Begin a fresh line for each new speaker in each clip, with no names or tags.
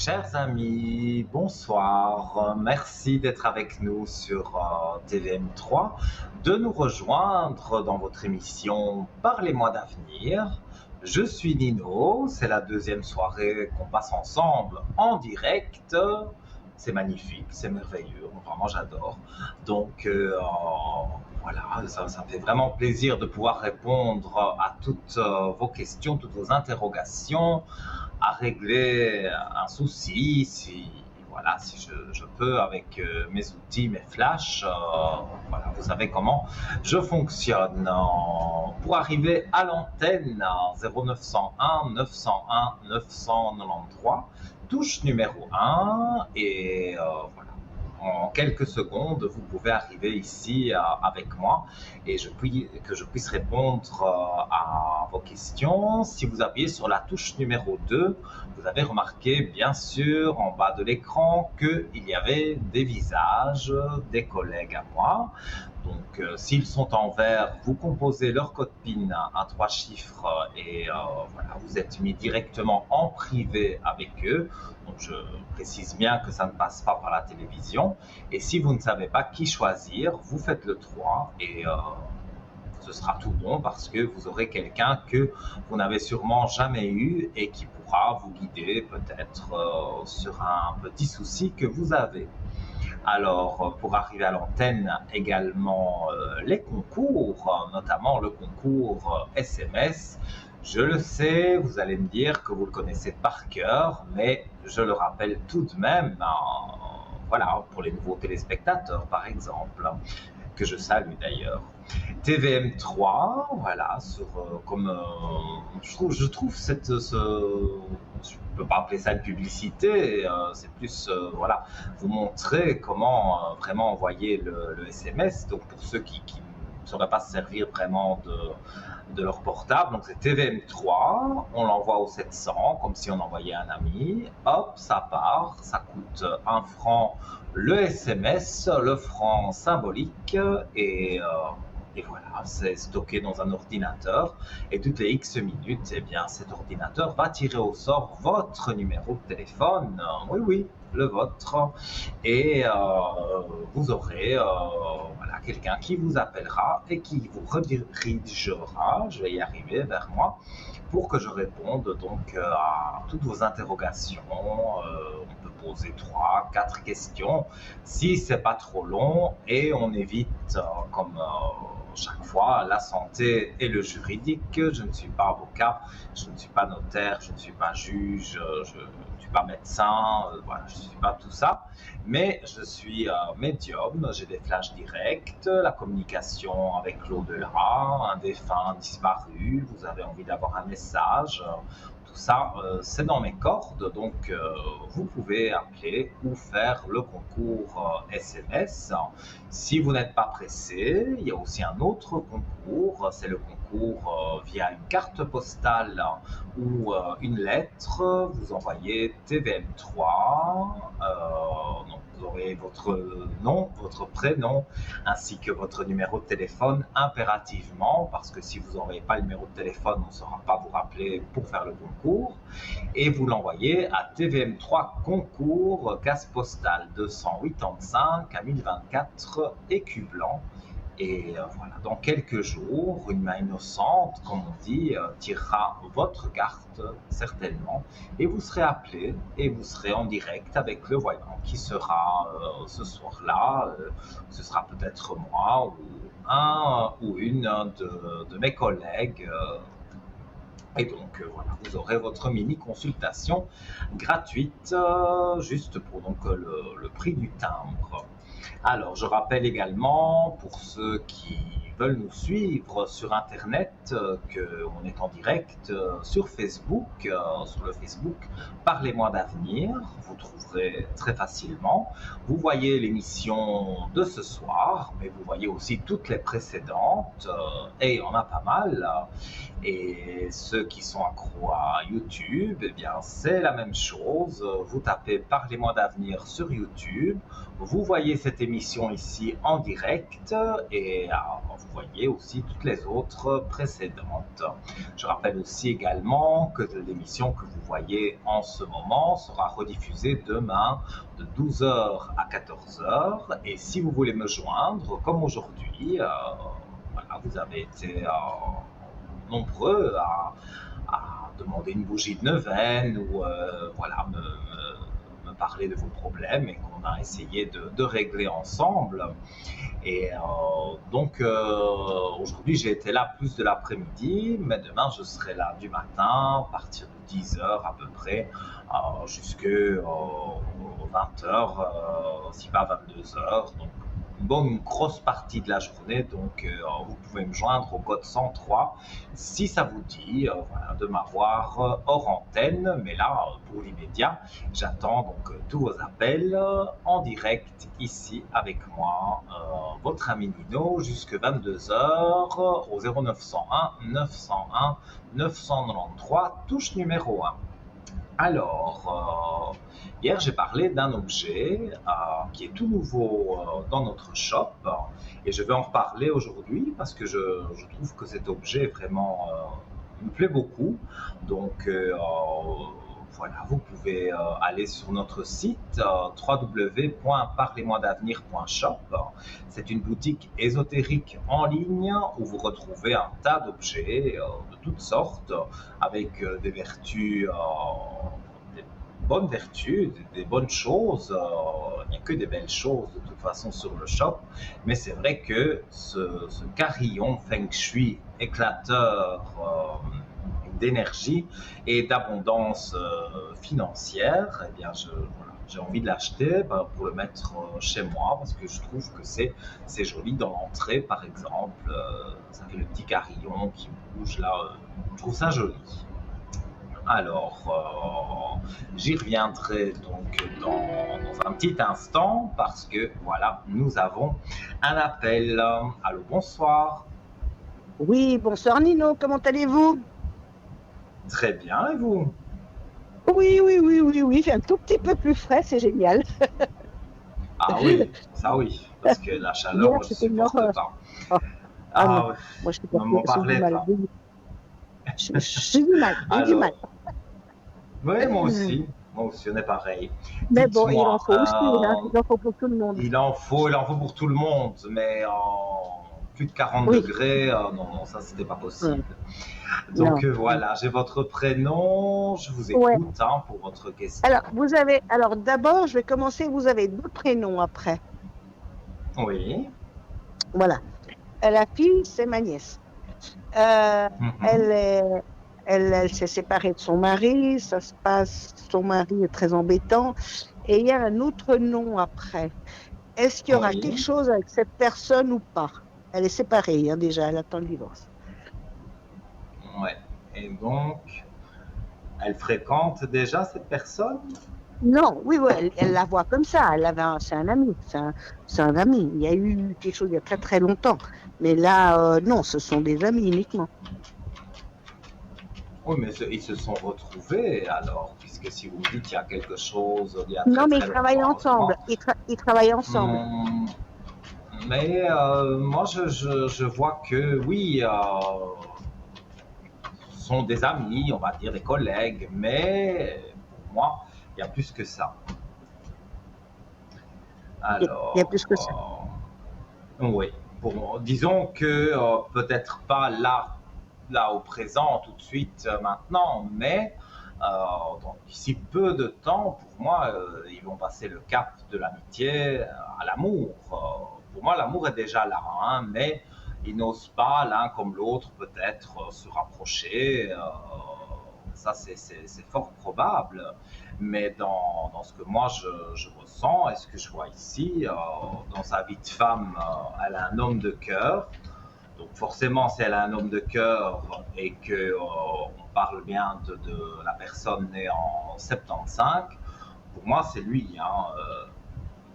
Chers amis, bonsoir. Merci d'être avec nous sur TVM3, de nous rejoindre dans votre émission Parlez-moi d'avenir. Je suis Nino, c'est la deuxième soirée qu'on passe ensemble en direct. C'est magnifique, c'est merveilleux, vraiment j'adore. Donc voilà, ça me fait vraiment plaisir de pouvoir répondre à toutes vos questions, toutes vos interrogations, à régler un souci, si, voilà, si je peux avec mes outils, mes flashs, voilà, vous savez comment je fonctionne. Pour arriver à l'antenne, 0901 901 993, touche numéro 1, et voilà. En quelques secondes, vous pouvez arriver ici avec moi et que je puisse répondre à vos questions. Si vous appuyez sur la touche numéro 2, vous avez remarqué bien sûr en bas de l'écran qu'il y avait des visages des collègues à moi. Donc s'ils sont en vert, vous composez leur code PIN à 3 chiffres et voilà, vous êtes mis directement en privé avec eux. Donc je précise bien que ça ne passe pas par la télévision. Et si vous ne savez pas qui choisir, vous faites le 3 et ce sera tout bon parce que vous aurez quelqu'un que vous n'avez sûrement jamais eu et qui pourra vous guider peut-être sur un petit souci que vous avez. Alors, pour arriver à l'antenne, également les concours, notamment le concours SMS. Je le sais, vous allez me dire que vous le connaissez par cœur, mais je le rappelle tout de même, voilà, pour les nouveaux téléspectateurs par exemple, que je salue d'ailleurs. TVM3, voilà, comme je trouve je ne peux pas appeler ça une publicité, c'est plus voilà, vous montrer comment vraiment envoyer le SMS. Donc pour ceux qui ne sauraient pas se servir vraiment de leur portable, donc c'est TVM3, on l'envoie au 700 comme si on envoyait un ami, hop, ça part, ça coûte 1 franc le SMS, le franc symbolique, et voilà, c'est stocké dans un ordinateur et toutes les X minutes, eh bien, cet ordinateur va tirer au sort votre numéro de téléphone, oui, oui, le vôtre, et vous aurez voilà, quelqu'un qui vous appellera et qui vous redirigera, je vais y arriver, vers moi, pour que je réponde donc à toutes vos interrogations. On peut poser 3, 4 questions si c'est pas trop long et on évite comme chaque fois la santé et le juridique. Je ne suis pas avocat, je ne suis pas notaire, je ne suis pas juge, je ne suis pas médecin, voilà, je ne suis pas tout ça, mais je suis médium, j'ai des flashs directs, la communication avec l'au-delà, un défunt disparu, vous avez envie d'avoir un message, tout ça c'est dans mes cordes, donc vous pouvez appeler ou faire le concours SMS. Si vous n'êtes pas pressé, il y a aussi un autre concours, c'est le concours via une carte postale ou une lettre. Vous envoyez TVM3, donc vous aurez votre nom, votre prénom, ainsi que votre numéro de téléphone impérativement, parce que si vous n'aurez pas le numéro de téléphone, on ne saura pas vous rappeler pour faire le concours. Et vous l'envoyez à TVM3 concours, case postale 285 à 1024 Écu Blanc. Et voilà, dans quelques jours, une main innocente, comme on dit, tirera votre carte, certainement, et vous serez appelé, et vous serez en direct avec le voyant qui sera ce soir-là. Ce sera peut-être moi, ou un ou une de mes collègues. Et donc voilà, vous aurez votre mini consultation gratuite, juste pour donc le prix du timbre. Alors, je rappelle également, pour ceux qui veulent nous suivre sur Internet, qu'on est en direct sur Facebook, sur le Facebook Parlez-moi d'avenir, vous trouverez très facilement. Vous voyez l'émission de ce soir, mais vous voyez aussi toutes les précédentes, et il y en a pas mal. Et ceux qui sont accros à YouTube, eh bien, c'est la même chose. Vous tapez Parlez-moi d'avenir sur YouTube, Vous voyez cette émission ici en direct et vous voyez aussi toutes les autres précédentes. Je rappelle aussi également que l'émission que vous voyez en ce moment sera rediffusée demain de 12 heures à 14 heures. Et si vous voulez me joindre, comme aujourd'hui, voilà, vous avez été nombreux à demander une bougie de neuvaine ou voilà, me parler de vos problèmes et qu'on a essayé de régler ensemble. Et donc aujourd'hui j'ai été là plus de l'après-midi, mais demain je serai là du matin, à partir de 10 heures à peu près, jusqu'à 20 heures, si pas 22 heures. Donc une bonne grosse partie de la journée, donc vous pouvez me joindre au code 103 si ça vous dit voilà, de m'avoir hors antenne, mais là pour l'immédiat j'attends donc tous vos appels en direct ici avec moi, votre ami Nino, jusque 22 heures au 0901 901 993, touche numéro 1. Alors, hier j'ai parlé d'un objet qui est tout nouveau dans notre shop et je vais en reparler aujourd'hui parce que je trouve que cet objet vraiment me plaît beaucoup. Donc voilà, vous pouvez aller sur notre site www.parlez-moi-d'avenir.shop. C'est une boutique ésotérique en ligne où vous retrouvez un tas d'objets de toutes sortes avec des vertus, des bonnes vertus, des bonnes choses. Il n'y a que des belles choses de toute façon sur le shop. Mais c'est vrai que ce carillon Feng Shui éclateur d'énergie et d'abondance financière, eh bien, voilà, j'ai envie de l'acheter pour le mettre chez moi parce que je trouve que c'est joli dans l'entrée, par exemple. Ça fait le petit carillon qui bouge là. Je trouve ça joli. Alors, j'y reviendrai donc dans un petit instant parce que voilà, nous avons un appel. Allô, bonsoir.
Oui, bonsoir Nino, comment allez-vous?
Très bien, et vous?
Oui, c'est un tout petit peu plus frais, c'est génial.
Ah oui, ça oui, parce que la
Hier,
chaleur, je
c'était une
supporte
horreur.
pas.
Oh, ah non,
Ah oui,
moi je
ne m'en
j'ai du
parlez
mal.
pas.
J'ai du mal, j'ai du mal.
Alors, oui, moi aussi, on est pareil.
Mais bon, il en
Dites-moi,
faut aussi, hein, il en faut pour tout le monde.
il en faut pour tout le monde, mais en plus de 40
Oui,
degrés, non, non, ça, c'était pas
hum,
possible. Donc
non.
voilà, j'ai votre prénom, je vous
Ouais.
écoute hein, pour votre question.
Alors d'abord, je vais commencer, vous avez deux prénoms après.
Oui.
Voilà. La fille, c'est ma nièce. Euh,
Mhm.
elle est, elle s'est séparée de son mari, ça se passe, son mari est très embêtant, et il y a un autre nom après. Est-ce qu'il y aura quelque
Oui.
chose avec cette personne ou pas? Elle est séparée, hein, déjà, elle attend le divorce.
Ouais. Et donc, elle fréquente déjà cette personne?
Non, oui, oui, elle la voit comme ça. C'est un ami, c'est un ami. Il y a eu quelque chose il y a très très longtemps, mais là, non, ce sont des amis uniquement.
Oui, mais ils se sont retrouvés alors, puisque si vous me dites qu'il y a quelque chose il y a
Non,
très
mais ils
très
travaillent
longtemps,
ensemble.
heureusement.
Ils travaillent ensemble.
Hum, mais moi, je vois que oui, ce sont des amis, on va dire des collègues, mais pour moi, il y a plus que ça.
Il y a plus que ça.
Oui, disons que peut-être pas là, là au présent, tout de suite, maintenant, mais d'ici peu de temps, pour moi, ils vont passer le cap de l'amitié à l'amour. Pour moi, l'amour est déjà là, hein, mais ils n'osent pas l'un comme l'autre peut-être se rapprocher. Ça, c'est fort probable. Mais dans ce que moi je ressens et ce que je vois ici, dans sa vie de femme, elle a un homme de cœur. Donc forcément, si elle a un homme de cœur et que on parle bien de la personne née en 75, pour moi c'est lui. Hein,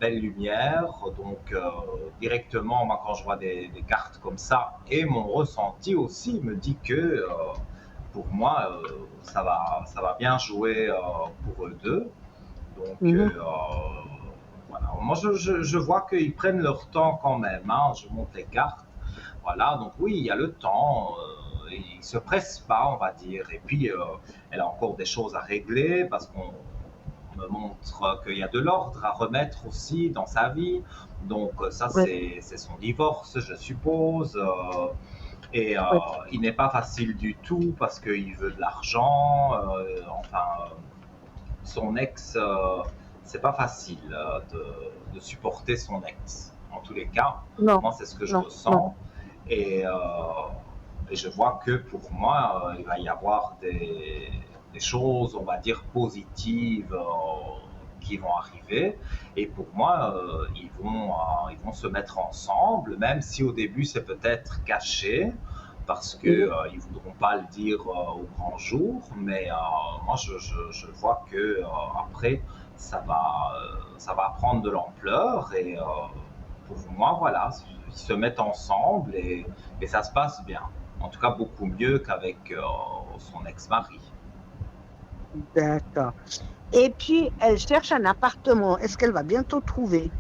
belle lumière, donc directement, moi quand je vois des cartes comme ça, et mon ressenti aussi me dit que pour moi ça va bien jouer pour eux deux. Donc
Mhm.
voilà, moi, je vois qu'ils prennent leur temps quand même, hein. Je monte les cartes. Voilà, donc oui, il y a le temps. Il ne se presse pas, on va dire. Et puis, elle a encore des choses à régler parce qu'on me montre qu'il y a de l'ordre à remettre aussi dans sa vie. Donc, ça,
ouais,
c'est son divorce, je suppose. Et
ouais.
il n'est pas facile du tout parce qu'il veut de l'argent. Enfin, son ex, c'est pas facile de supporter son ex. En tous les cas,
Non,
moi, c'est ce que je
non, non.
ressens. Et, euh, et je vois que pour moi, il va y avoir des choses, on va dire, positives qui vont arriver. Et pour moi, ils vont se mettre ensemble, même si au début c'est peut-être caché, parce que
Mhm.
ils voudront pas le dire au grand jour. Mais moi, je vois que après, ça va prendre de l'ampleur. Et pour moi, voilà, ils se mettent ensemble et ça se passe bien. En tout cas, beaucoup mieux qu'avec son ex-mari.
D'accord. Et puis, elle cherche un appartement. Est-ce qu'elle va bientôt trouver?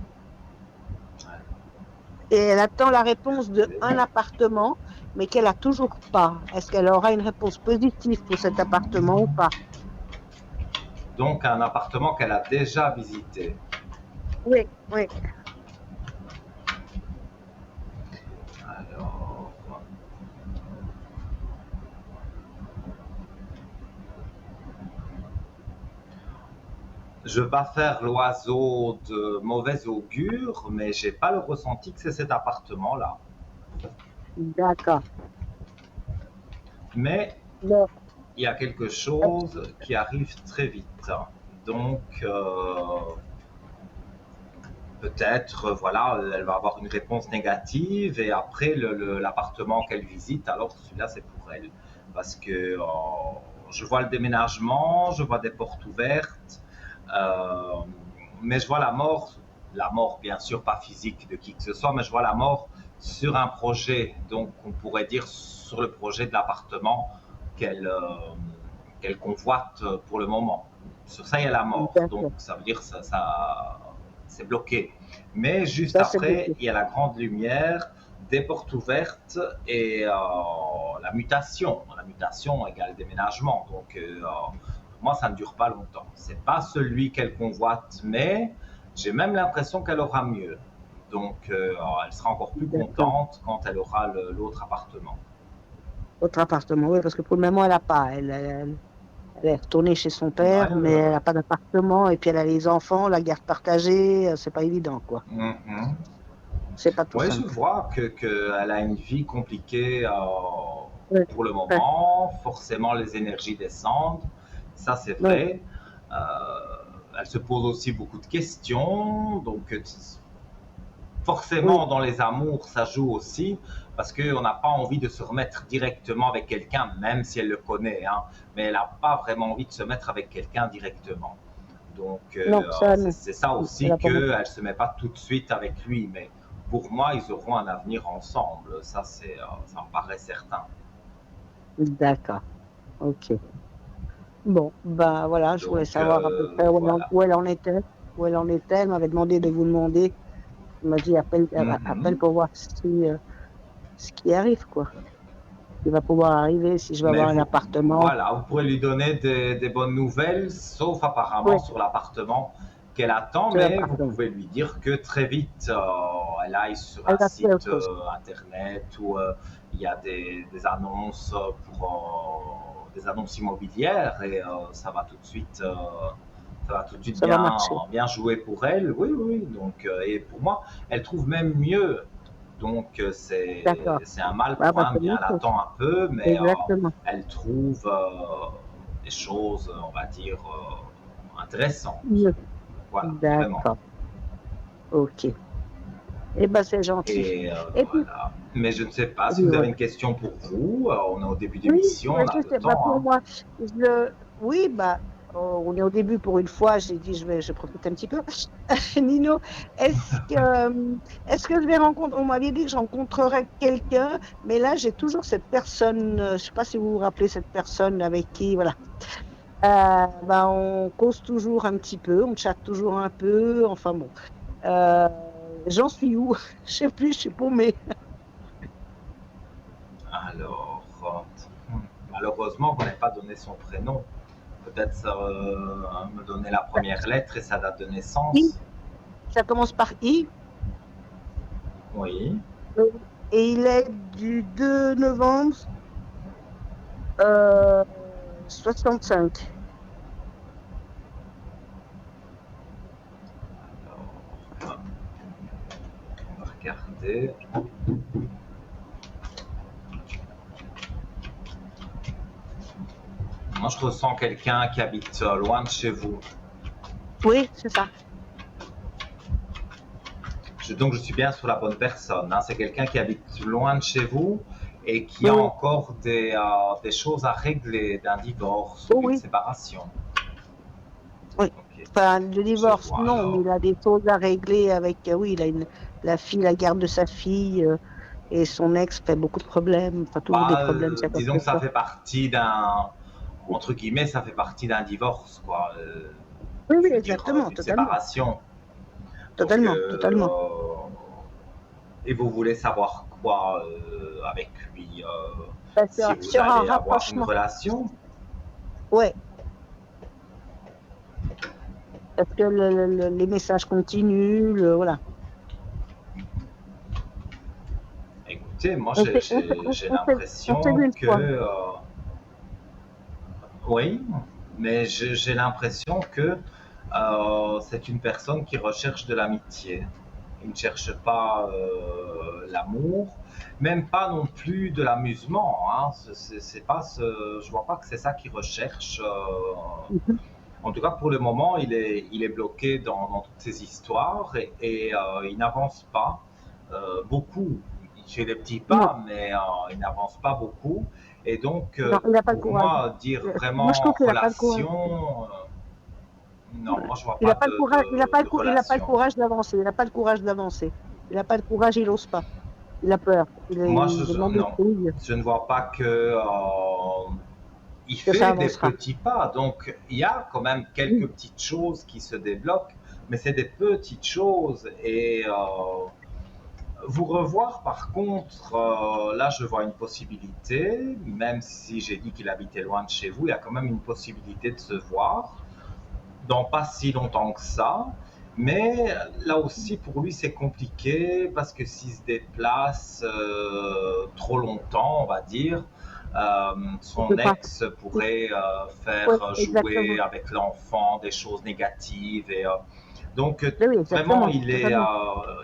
Et elle attend la réponse de un appartement, mais qu'elle a toujours pas. Est-ce qu'elle aura une réponse positive pour cet appartement ou pas?
Donc, un appartement qu'elle a déjà visité.
Oui, oui.
Alors, je vais pas faire l'oiseau de mauvais augure, mais j'ai pas le ressenti que c'est cet appartement-là.
D'accord.
Mais
Bon,
il y a quelque chose qui arrive très vite. Donc, peut-être, voilà, elle va avoir une réponse négative et après l'appartement qu'elle visite, alors celui-là c'est pour elle. Parce que je vois le déménagement, je vois des portes ouvertes, euh, mais je vois la mort bien sûr pas physique de qui que ce soit, mais je vois la mort sur un projet, donc on pourrait dire sur le projet de l'appartement qu'elle qu'elle convoite pour le moment. Sur ça, il y a la mort, donc
d'accord.
ça veut dire que c'est bloqué. Mais juste
Ça, c'est
après,
bloqué.
il y a la grande lumière, des portes ouvertes et la mutation. La mutation égale déménagement. Donc, pour moi, ça ne dure pas longtemps. C'est pas celui qu'elle convoite, mais j'ai même l'impression qu'elle aura mieux. Donc, elle sera encore plus
D'accord.
contente quand elle aura l'autre appartement.
Autre appartement, oui, parce que pour le moment, elle n'a pas. Elle est retournée chez son
Ouais,
père, mais
ouais,
elle
ouais.
n'a pas d'appartement. Et puis, elle a les enfants, la garde partagée. C'est pas évident, quoi.
Mhm.
C'est pas tout
Oui, je
simple.
vois qu'elle a une vie compliquée
Oui,
pour le
oui,
moment. Forcément, les énergies descendent. Ça, c'est
oui,
vrai. Euh, Elle se pose aussi beaucoup de questions. Donc,
oui,
forcément, dans les amours, ça joue aussi. Parce qu'on n'a pas envie de se remettre directement avec quelqu'un, même si elle le connaît. Hein, mais elle n'a pas vraiment envie de se mettre avec quelqu'un directement. Donc,
non, ça, non.
c'est ça
Elle
aussi
a pas beaucoup.
qu'elle ne se met pas tout de suite avec lui. Mais pour moi, ils auront un avenir ensemble. Ça me paraît certain.
D'accord. OK. Bon, ben voilà, je voulais
Donc,
savoir à peu près
voilà.
où elle en était. Où elle en était. Elle m'avait demandé de vous demander. Elle m'a dit appelle
Mhm.
pour voir ce qui arrive, quoi. Ce qui va pouvoir arriver, si je vais
Mais
avoir un appartement.
voilà, vous pourrez lui donner des bonnes nouvelles, sauf apparemment
Oui,
sur l'appartement qu'elle attend,
sur
mais vous
l'appartement.
pouvez lui dire que très vite, elle aille sur
Elle
un
va faire
site
autre chose.
internet où il y a des annonces des annonces immobilières et ça va tout de suite
Ça va marcher.
bien jouer pour elle. Oui, oui, oui. Donc, et pour moi, elle trouve même mieux. Donc,
D'accord.
c'est un mal
Ah,
pour
bah,
un
c'est
bien.
bien
Elle
ça.
attend un peu, mais
Exactement.
elle trouve des choses, on va dire, intéressantes.
Mieux.
Voilà, vraiment.
D'accord. OK. Eh ben, c'est gentil.
Et
Et puis,
voilà. Mais je ne sais pas si vous avez
voilà.
une question pour vous. On est au début
Oui,
d'émission,
ouais,
on a
je
le
sais, bah,
temps.
pour
Hein.
moi, oui, bah, on est au début pour une fois, j'ai dit, je profite un petit peu. Nino, est-ce que, est-ce que je vais rencontrer, on m'avait dit que je rencontrerais quelqu'un, mais là, j'ai toujours cette personne, je sais pas si vous vous rappelez cette personne avec qui, voilà. Bah, on cause toujours un petit peu, on chatte toujours un peu, enfin bon. Euh, J'en suis où? Je sais plus, je suis paumée.
Alors, malheureusement, vous n'avez pas donné son prénom. Peut-être me donner la première lettre et sa date de
I,
naissance.
ça commence par I.
Oui.
euh, Et il est du 2 novembre euh, 65.
Alors, on va regarder. Moi, je ressens quelqu'un qui habite loin de chez vous.
Oui, c'est ça.
Donc, je suis bien sur la bonne personne, hein. C'est quelqu'un qui habite loin de chez vous et qui
Oui,
a
oui.
encore des choses à régler, d'un divorce ou
Oh,
d'une
oui,
séparation.
oui.
Ok,
Enfin, le
je
divorce,
vois
non, mais
alors.
il a des choses à régler avec, oui, il a la fille, la garde de sa fille, et son ex fait beaucoup de problèmes, enfin, toujours des
Bah,
problèmes, c'est comme
disons que ça
ça.
fait partie d'un, entre guillemets, ça fait partie d'un divorce, quoi.
Oui, oui,
Je veux dire,
exactement,
d'une
totalement,
séparation. Donc,
totalement, totalement.
et vous voulez savoir quoi avec lui
Parce que
si vous
sur un
allez avoir une
rapprochement,
relation?
ouais, parce que les messages continuent, voilà.
Écoutez, moi
On s'est,
j'ai
on s'est vu
l'impression
une
que
fois.
oui, mais j'ai l'impression que c'est une personne qui recherche de l'amitié. Il ne cherche pas l'amour, même pas non plus de l'amusement, hein. C'est pas je vois pas que c'est ça qu'il recherche.
Mhm.
En tout cas, pour le moment, il est bloqué dans toutes ces histoires et il n'avance pas beaucoup. Il fait des petits
Non,
pas, mais il n'avance pas beaucoup. Et donc,
non, il n'a pas le
pour
courage.
moi, dire
Moi, je trouve
vraiment
qu'il n'a pas le courage.
relation, non, moi je vois
Il n'a
pas
pas le courage,
de
il a pas le
relation.
courage d'avancer. Il n'a pas le courage d'avancer. Il n'a pas le courage, il n'ose pas. Il a peur.
Moi,
Il demande des
non,
choses
je ne vois pas que il
que ça
fait des
avancera.
petits pas. Donc, il y a quand même quelques
Oui,
petites choses qui se débloquent, mais c'est des petites choses. Et vous revoir, par contre, là, je vois une possibilité, même si j'ai dit qu'il habitait loin de chez vous, il y a quand même une possibilité de se voir dans pas si longtemps que ça. Mais là aussi, pour lui, c'est compliqué parce que s'il se déplace trop longtemps, on va dire,
il
son
peut pas.
ex pourrait
Oui,
faire jouer
exactement.
avec l'enfant des choses négatives. Et, donc,
Oui, oui,
vraiment,
exactement, totalement.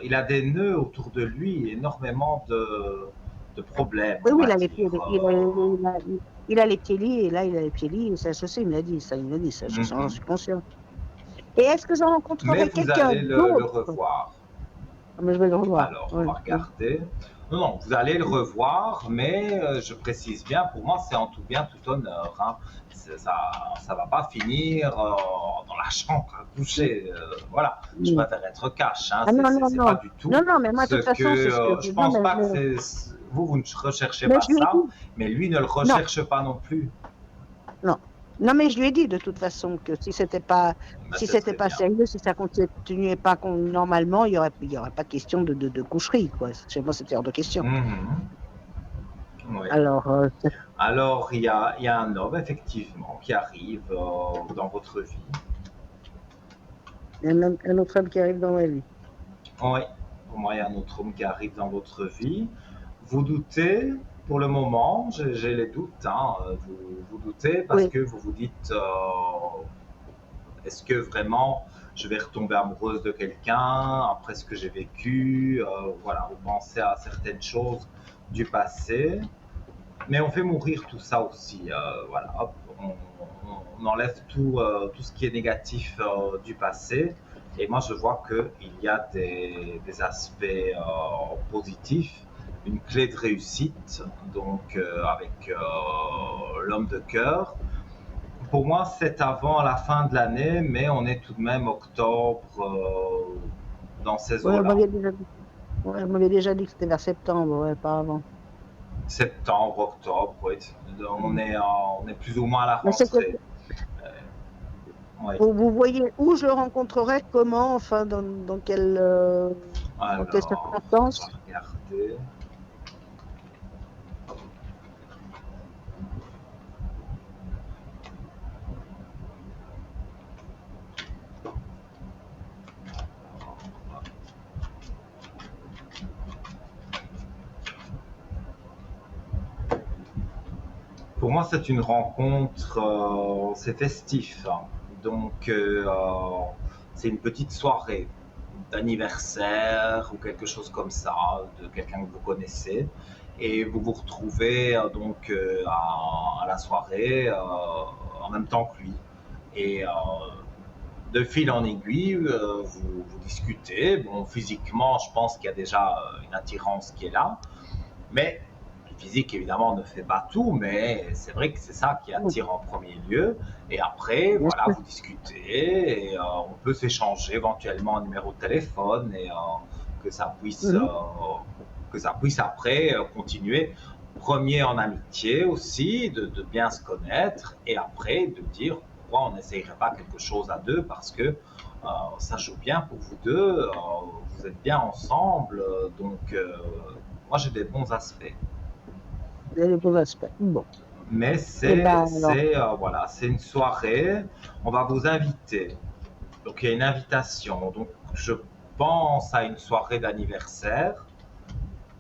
il a des nœuds autour de lui, énormément de problèmes,
Oui,
on
oui,
va
il a les pieds,
dire.
il a les pieds liés, et là, il a les pieds liés. Ça, je sais, il me l'a dit, ça, il me l'a dit, ça, j'en
Mhm.
suis conscient. Et est-ce que j'en
Mais
rencontrerai
vous
quelqu'un
allez le
d'autre?
revoir.
Ah, mais je vais le revoir.
Alors, on
Oui,
va
oui.
regarder. Non, non, vous allez le revoir, mais je précise bien, pour moi, c'est en tout bien, tout honneur, hein. Ça va pas finir dans la chambre à coucher. Voilà, je
Oui.
préfère être cash, hein.
Ah non, non,
C'est pas
non.
du
Non,
tout
non, mais moi, de
ce
toute
que.
façon, c'est ce que je.
Je
Non,
pense pas que c'est. Vous ne recherchez
mais
pas
je lui ai
ça,
dit.
mais lui ne le
Non,
recherche pas non plus.
non. Non, mais je lui ai dit de toute façon que
Ben,
si
c'est
c'était
très
pas
bien.
sérieux, si ça continuait pas normalement, il y aurait pas de question de coucherie, quoi. Chez moi, c'était hors de question.
Mhm. Oui.
Alors,
Alors, il y a un homme, effectivement, qui arrive dans votre vie.
il y a un autre homme qui arrive dans ma vie.
Oui, pour moi, il y a un autre homme qui arrive dans votre vie. Vous doutez, pour le moment, j'ai les doutes, hein, vous doutez parce
Oui,
que vous vous dites, est-ce que vraiment je vais retomber amoureuse de quelqu'un après ce que j'ai vécu? Voilà, vous pensez à certaines choses du passé, mais on fait mourir tout ça aussi. Voilà, hop, on enlève tout ce qui est négatif du passé. Et moi, je vois qu'il y a des aspects positifs, une clé de réussite, donc avec l'homme de cœur. Pour moi, c'est avant la fin de l'année, mais on est tout de même octobre dans ces
ouais,
eaux-là.
vous m'aviez déjà dit que c'était vers septembre, ouais, pas avant.
Septembre, octobre, oui.
Mm.
On est plus ou moins à la
Mais c'est
rentrée. Oui.
Vous voyez où je le rencontrerai, comment, enfin, dans quelles
Alors, on va
circonstances?
regarder. Pour moi, c'est une rencontre, c'est festif, hein. Donc, c'est une petite soirée d'anniversaire ou quelque chose comme ça, de quelqu'un que vous connaissez. Et vous vous retrouvez à la soirée en même temps que lui. Et de fil en aiguille, vous discutez. Bon, physiquement, je pense qu'il y a déjà une attirance qui est là. Mais le physique, évidemment, ne fait pas tout, mais c'est vrai que c'est ça qui
Oui,
attire en premier lieu. Et après,
bien
voilà,
sûr.
vous discutez et on peut s'échanger éventuellement un numéro de téléphone et que ça puisse, euh,
Mhm.
que ça puisse après continuer. Premier en amitié aussi, de bien se connaître et après de dire pourquoi on n'essayerait pas quelque chose à deux parce que ça joue bien pour vous deux, vous êtes bien ensemble, moi j'ai des bons aspects.
Il y a des beaux aspects. Bon.
Mais
Eh ben alors,
voilà, c'est une soirée. On va vous inviter. Donc il y a une invitation. Donc je pense à une soirée d'anniversaire.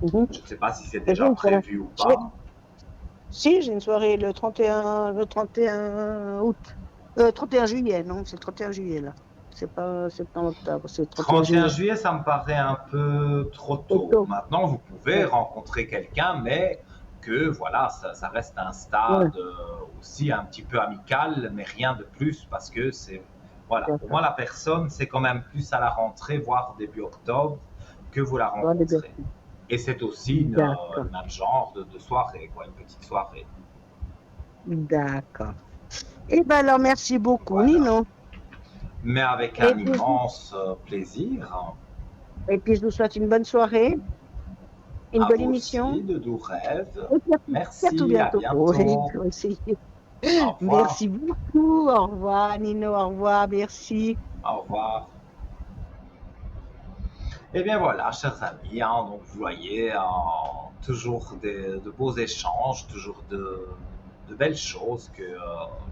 mhm.
Je ne sais pas si c'est
J'ai
déjà
une soirée.
prévu ou
j'ai-
pas.
Si, j'ai une soirée le 31 août. 31 juillet, non, c'est le 31 juillet, là. C'est pas septembre, octobre, c'est le 31
31
juillet.
juillet, ça me paraît un peu trop
C'est
tôt.
tôt.
Maintenant, vous pouvez
Ouais,
rencontrer quelqu'un, mais que voilà, ça reste un
ouais,
stade aussi un petit peu amical, mais rien de plus parce que c'est voilà, pour moi
d'accord.
la personne, c'est quand même plus à la rentrée, voire début octobre, que vous la
Bon, les
rencontrez.
bercés.
Et c'est aussi
D'accord,
le même genre de soirée, quoi, une petite soirée.
d'accord. Eh ben alors, merci beaucoup,
Voilà.
Nino.
Mais avec
Et
un
puis,
immense plaisir.
et puis, je vous souhaite une bonne soirée, une
À
bonne
vous
émission.
aussi, de doux rêves.
Et puis, à tout
Merci, à
bientôt. Oui,
bientôt.
toi aussi.
Au revoir.
Merci beaucoup. Au revoir, Nino. Au revoir. Merci.
Au revoir. Et bien voilà, chers amis, hein, donc vous voyez, toujours de beaux échanges, toujours de belles choses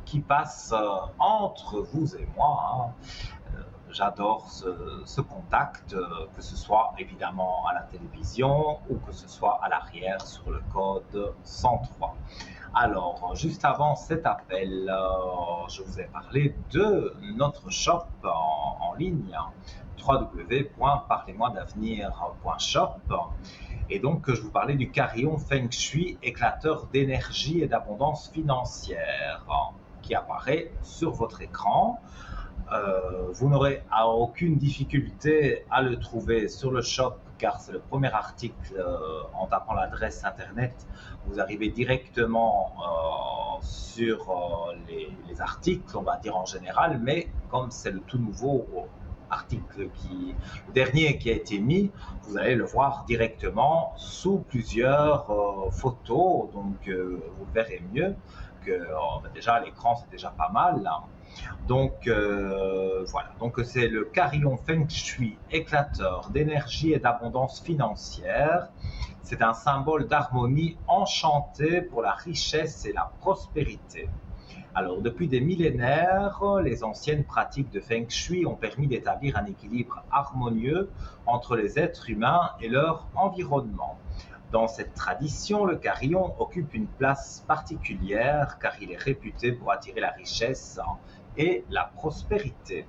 qui passent entre vous et moi, hein. J'adore ce contact, que ce soit évidemment à la télévision ou que ce soit à l'arrière sur le code 103. Alors, juste avant cet appel, je vous ai parlé de notre shop en ligne, www.parlez-moi-d'avenir.shop. Et donc, je vous parlais du carillon Feng Shui, éclateur d'énergie et d'abondance financière, qui apparaît sur votre écran. Vous n'aurez aucune difficulté à le trouver sur le shop car c'est le premier article en tapant l'adresse internet. Vous arrivez directement sur les articles, on va dire en général, mais comme c'est le tout nouveau article le dernier qui a été mis, vous allez le voir directement sous plusieurs photos, donc vous le verrez mieux que déjà à l'écran c'est déjà pas mal là. Donc voilà, donc c'est le carillon Feng Shui, éclateur d'énergie et d'abondance financière. C'est un symbole d'harmonie enchanté pour la richesse et la prospérité. Alors, depuis des millénaires, les anciennes pratiques de Feng Shui ont permis d'établir un équilibre harmonieux entre les êtres humains et leur environnement. Dans cette tradition, le carillon occupe une place particulière car il est réputé pour attirer la richesse et la prospérité.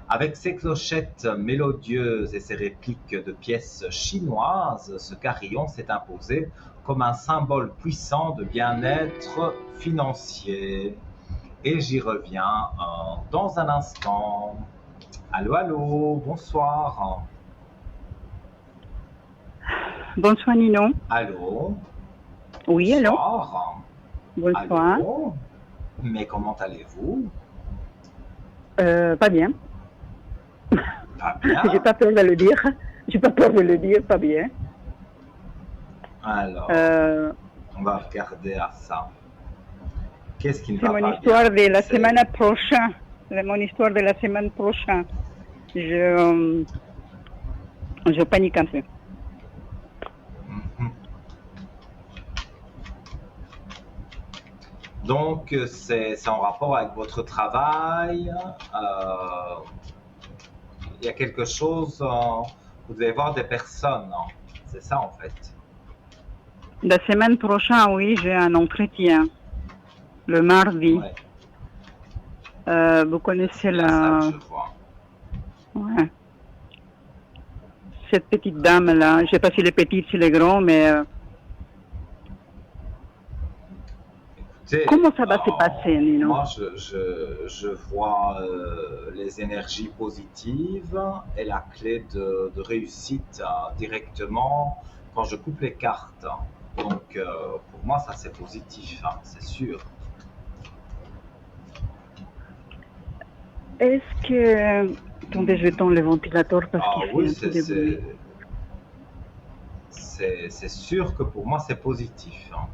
Avec ses clochettes mélodieuses et ses répliques de pièces chinoises, ce carillon s'est imposé comme un symbole puissant de bien-être financier. Et j'y reviens dans un instant. Allô, allô, bonsoir.
Bonsoir Nino.
Allô,
Oui, allô.
bonsoir.
Bonsoir.
Allô, mais comment allez-vous?
Pas bien.
Pas
J'ai
bien.
pas peur de le dire. J'ai pas peur de le dire, pas bien.
Alors,
Euh,
on va regarder à ça. Qu'est-ce qui ne
c'est
va
mon
pas
histoire
bien?
de la semaine prochaine. mon histoire de la semaine prochaine. Je panique un peu.
Mhm. Donc, c'est en rapport avec votre travail. Il y a quelque chose, vous devez voir des personnes, hein. C'est ça en fait.
La semaine prochaine, oui, j'ai un entretien. Le mardi.
Ouais,
Vous connaissez
c'est bien ça que je vois.
Ouais. Cette petite dame-là, je ne sais pas si elle est petite, si elle est grande, mais
Écoutez,
comment ça va se passer, Nino?
moi je vois les énergies positives et la clé de réussite directement quand je coupe les cartes. Donc pour moi ça c'est positif, hein, c'est sûr.
Est-ce que... Attendez, je vais tendre le ventilateur parce
Ah
qu'il fait
oui,
un peu de bruit.
c'est sûr que pour moi c'est positif, hein.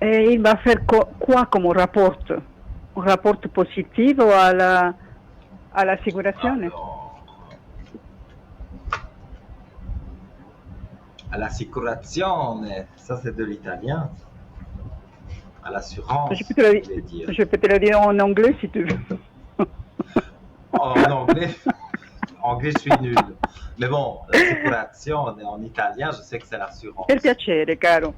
Et il va faire quoi comme rapport? Un rapport positif ou à l'assicurazione?
Alors, à l'assicurazione, ça c'est de l'italien. À l'assurance,
Je peux te le
je voulais dire.
je peux te le dire en anglais si tu veux.
En anglais je suis nul. Mais bon, l'assicurazione en italien, je sais que c'est l'assurance.
Per piacere, caro.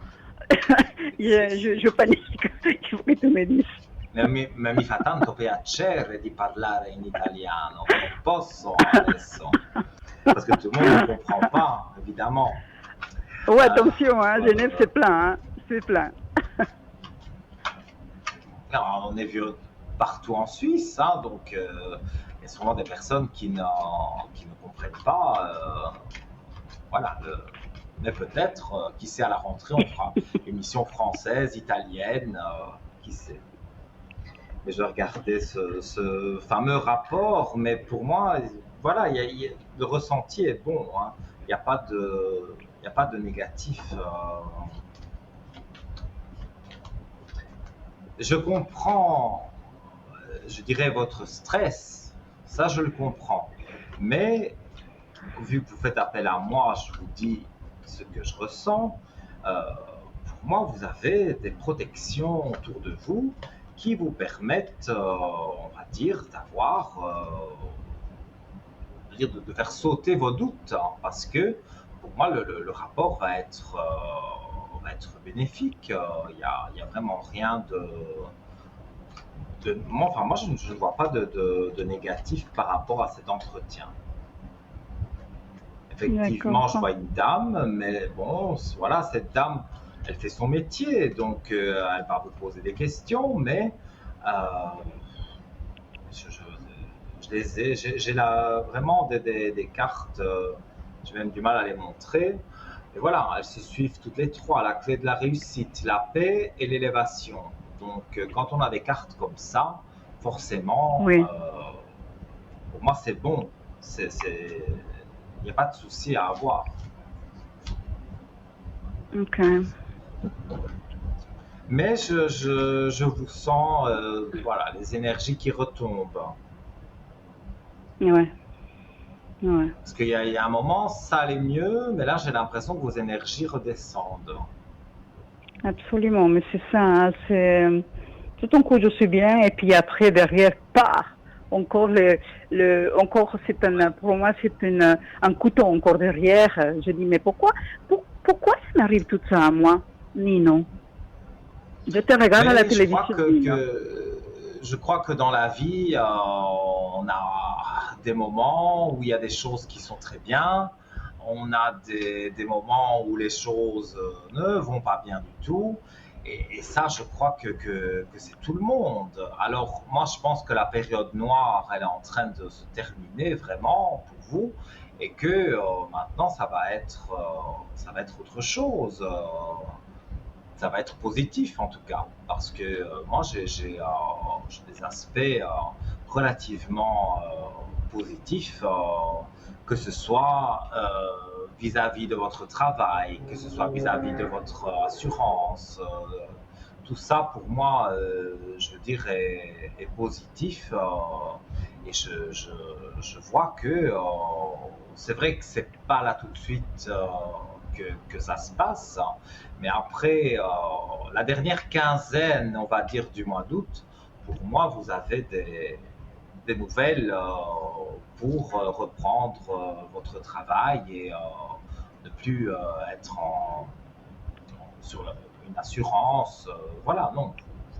Je panique. Il faut que tu me dises.
Ma mi fa tanto piacere di parlare in italiano. Non posso adesso. Parce que tout le monde ne comprend pas, évidemment.
Oh, attention, hein, Genève, c'est plein. Hein, c'est plein.
Non, on est vu partout en Suisse, hein, donc il y a sûrement des personnes qui ne comprennent pas. Voilà, mais peut-être, qui sait, à la rentrée, on fera émission française, italienne, qui sait. Mais je regardais ce fameux rapport, mais pour moi, voilà, le ressenti est bon, hein. Il n'y a pas de négatif. Je comprends, je dirais, votre stress, ça je le comprends. Mais vu que vous faites appel à moi, je vous dis ce que je ressens. Pour moi, vous avez des protections autour de vous qui vous permettent, on va dire, de faire sauter vos doutes, hein, parce que pour moi, le rapport va être bénéfique. Il y a vraiment rien moi, je ne vois pas de négatif par rapport à cet entretien. Effectivement, je vois une dame, mais bon, voilà, cette dame, elle fait son métier, donc elle va vous poser des questions, mais je les ai, j'ai là vraiment des cartes, j'ai même du mal à les montrer. Et voilà, elles se suivent toutes les trois, la clé de la réussite, la paix et l'élévation. Donc quand on a des cartes comme ça, forcément,
oui.
Pour moi c'est bon, il n'y a pas de souci à avoir.
Ok.
Mais je vous sens, voilà, les énergies qui retombent.
Ouais. Ouais.
Parce qu'il y a un moment, ça allait mieux, mais là j'ai l'impression que vos énergies redescendent.
Absolument, mais c'est ça. Hein, c'est tout un coup je suis bien et puis après derrière, paf, encore encore pour moi c'est un couteau encore derrière. Je dis mais pourquoi ça m'arrive tout ça à moi, Nino? Je te regarde à la télévision.
Je crois que dans la vie, on a des moments où il y a des choses qui sont très bien. On a des moments où les choses ne vont pas bien du tout. Et ça, je crois que c'est tout le monde. Alors, moi, je pense que la période noire, elle est en train de se terminer vraiment pour vous. Et que maintenant, ça va être autre chose. Ça va être positif en tout cas, parce que moi j'ai des aspects relativement positifs, que ce soit vis-à-vis de votre travail, que ce soit vis-à-vis de votre assurance, tout ça pour moi, je veux dire, est positif. Et je vois que c'est vrai que c'est pas là tout de suite que ça se passe, mais après la dernière quinzaine, on va dire, du mois d'août, pour moi, vous avez des nouvelles pour reprendre votre travail et ne plus être sur une assurance. Voilà, non,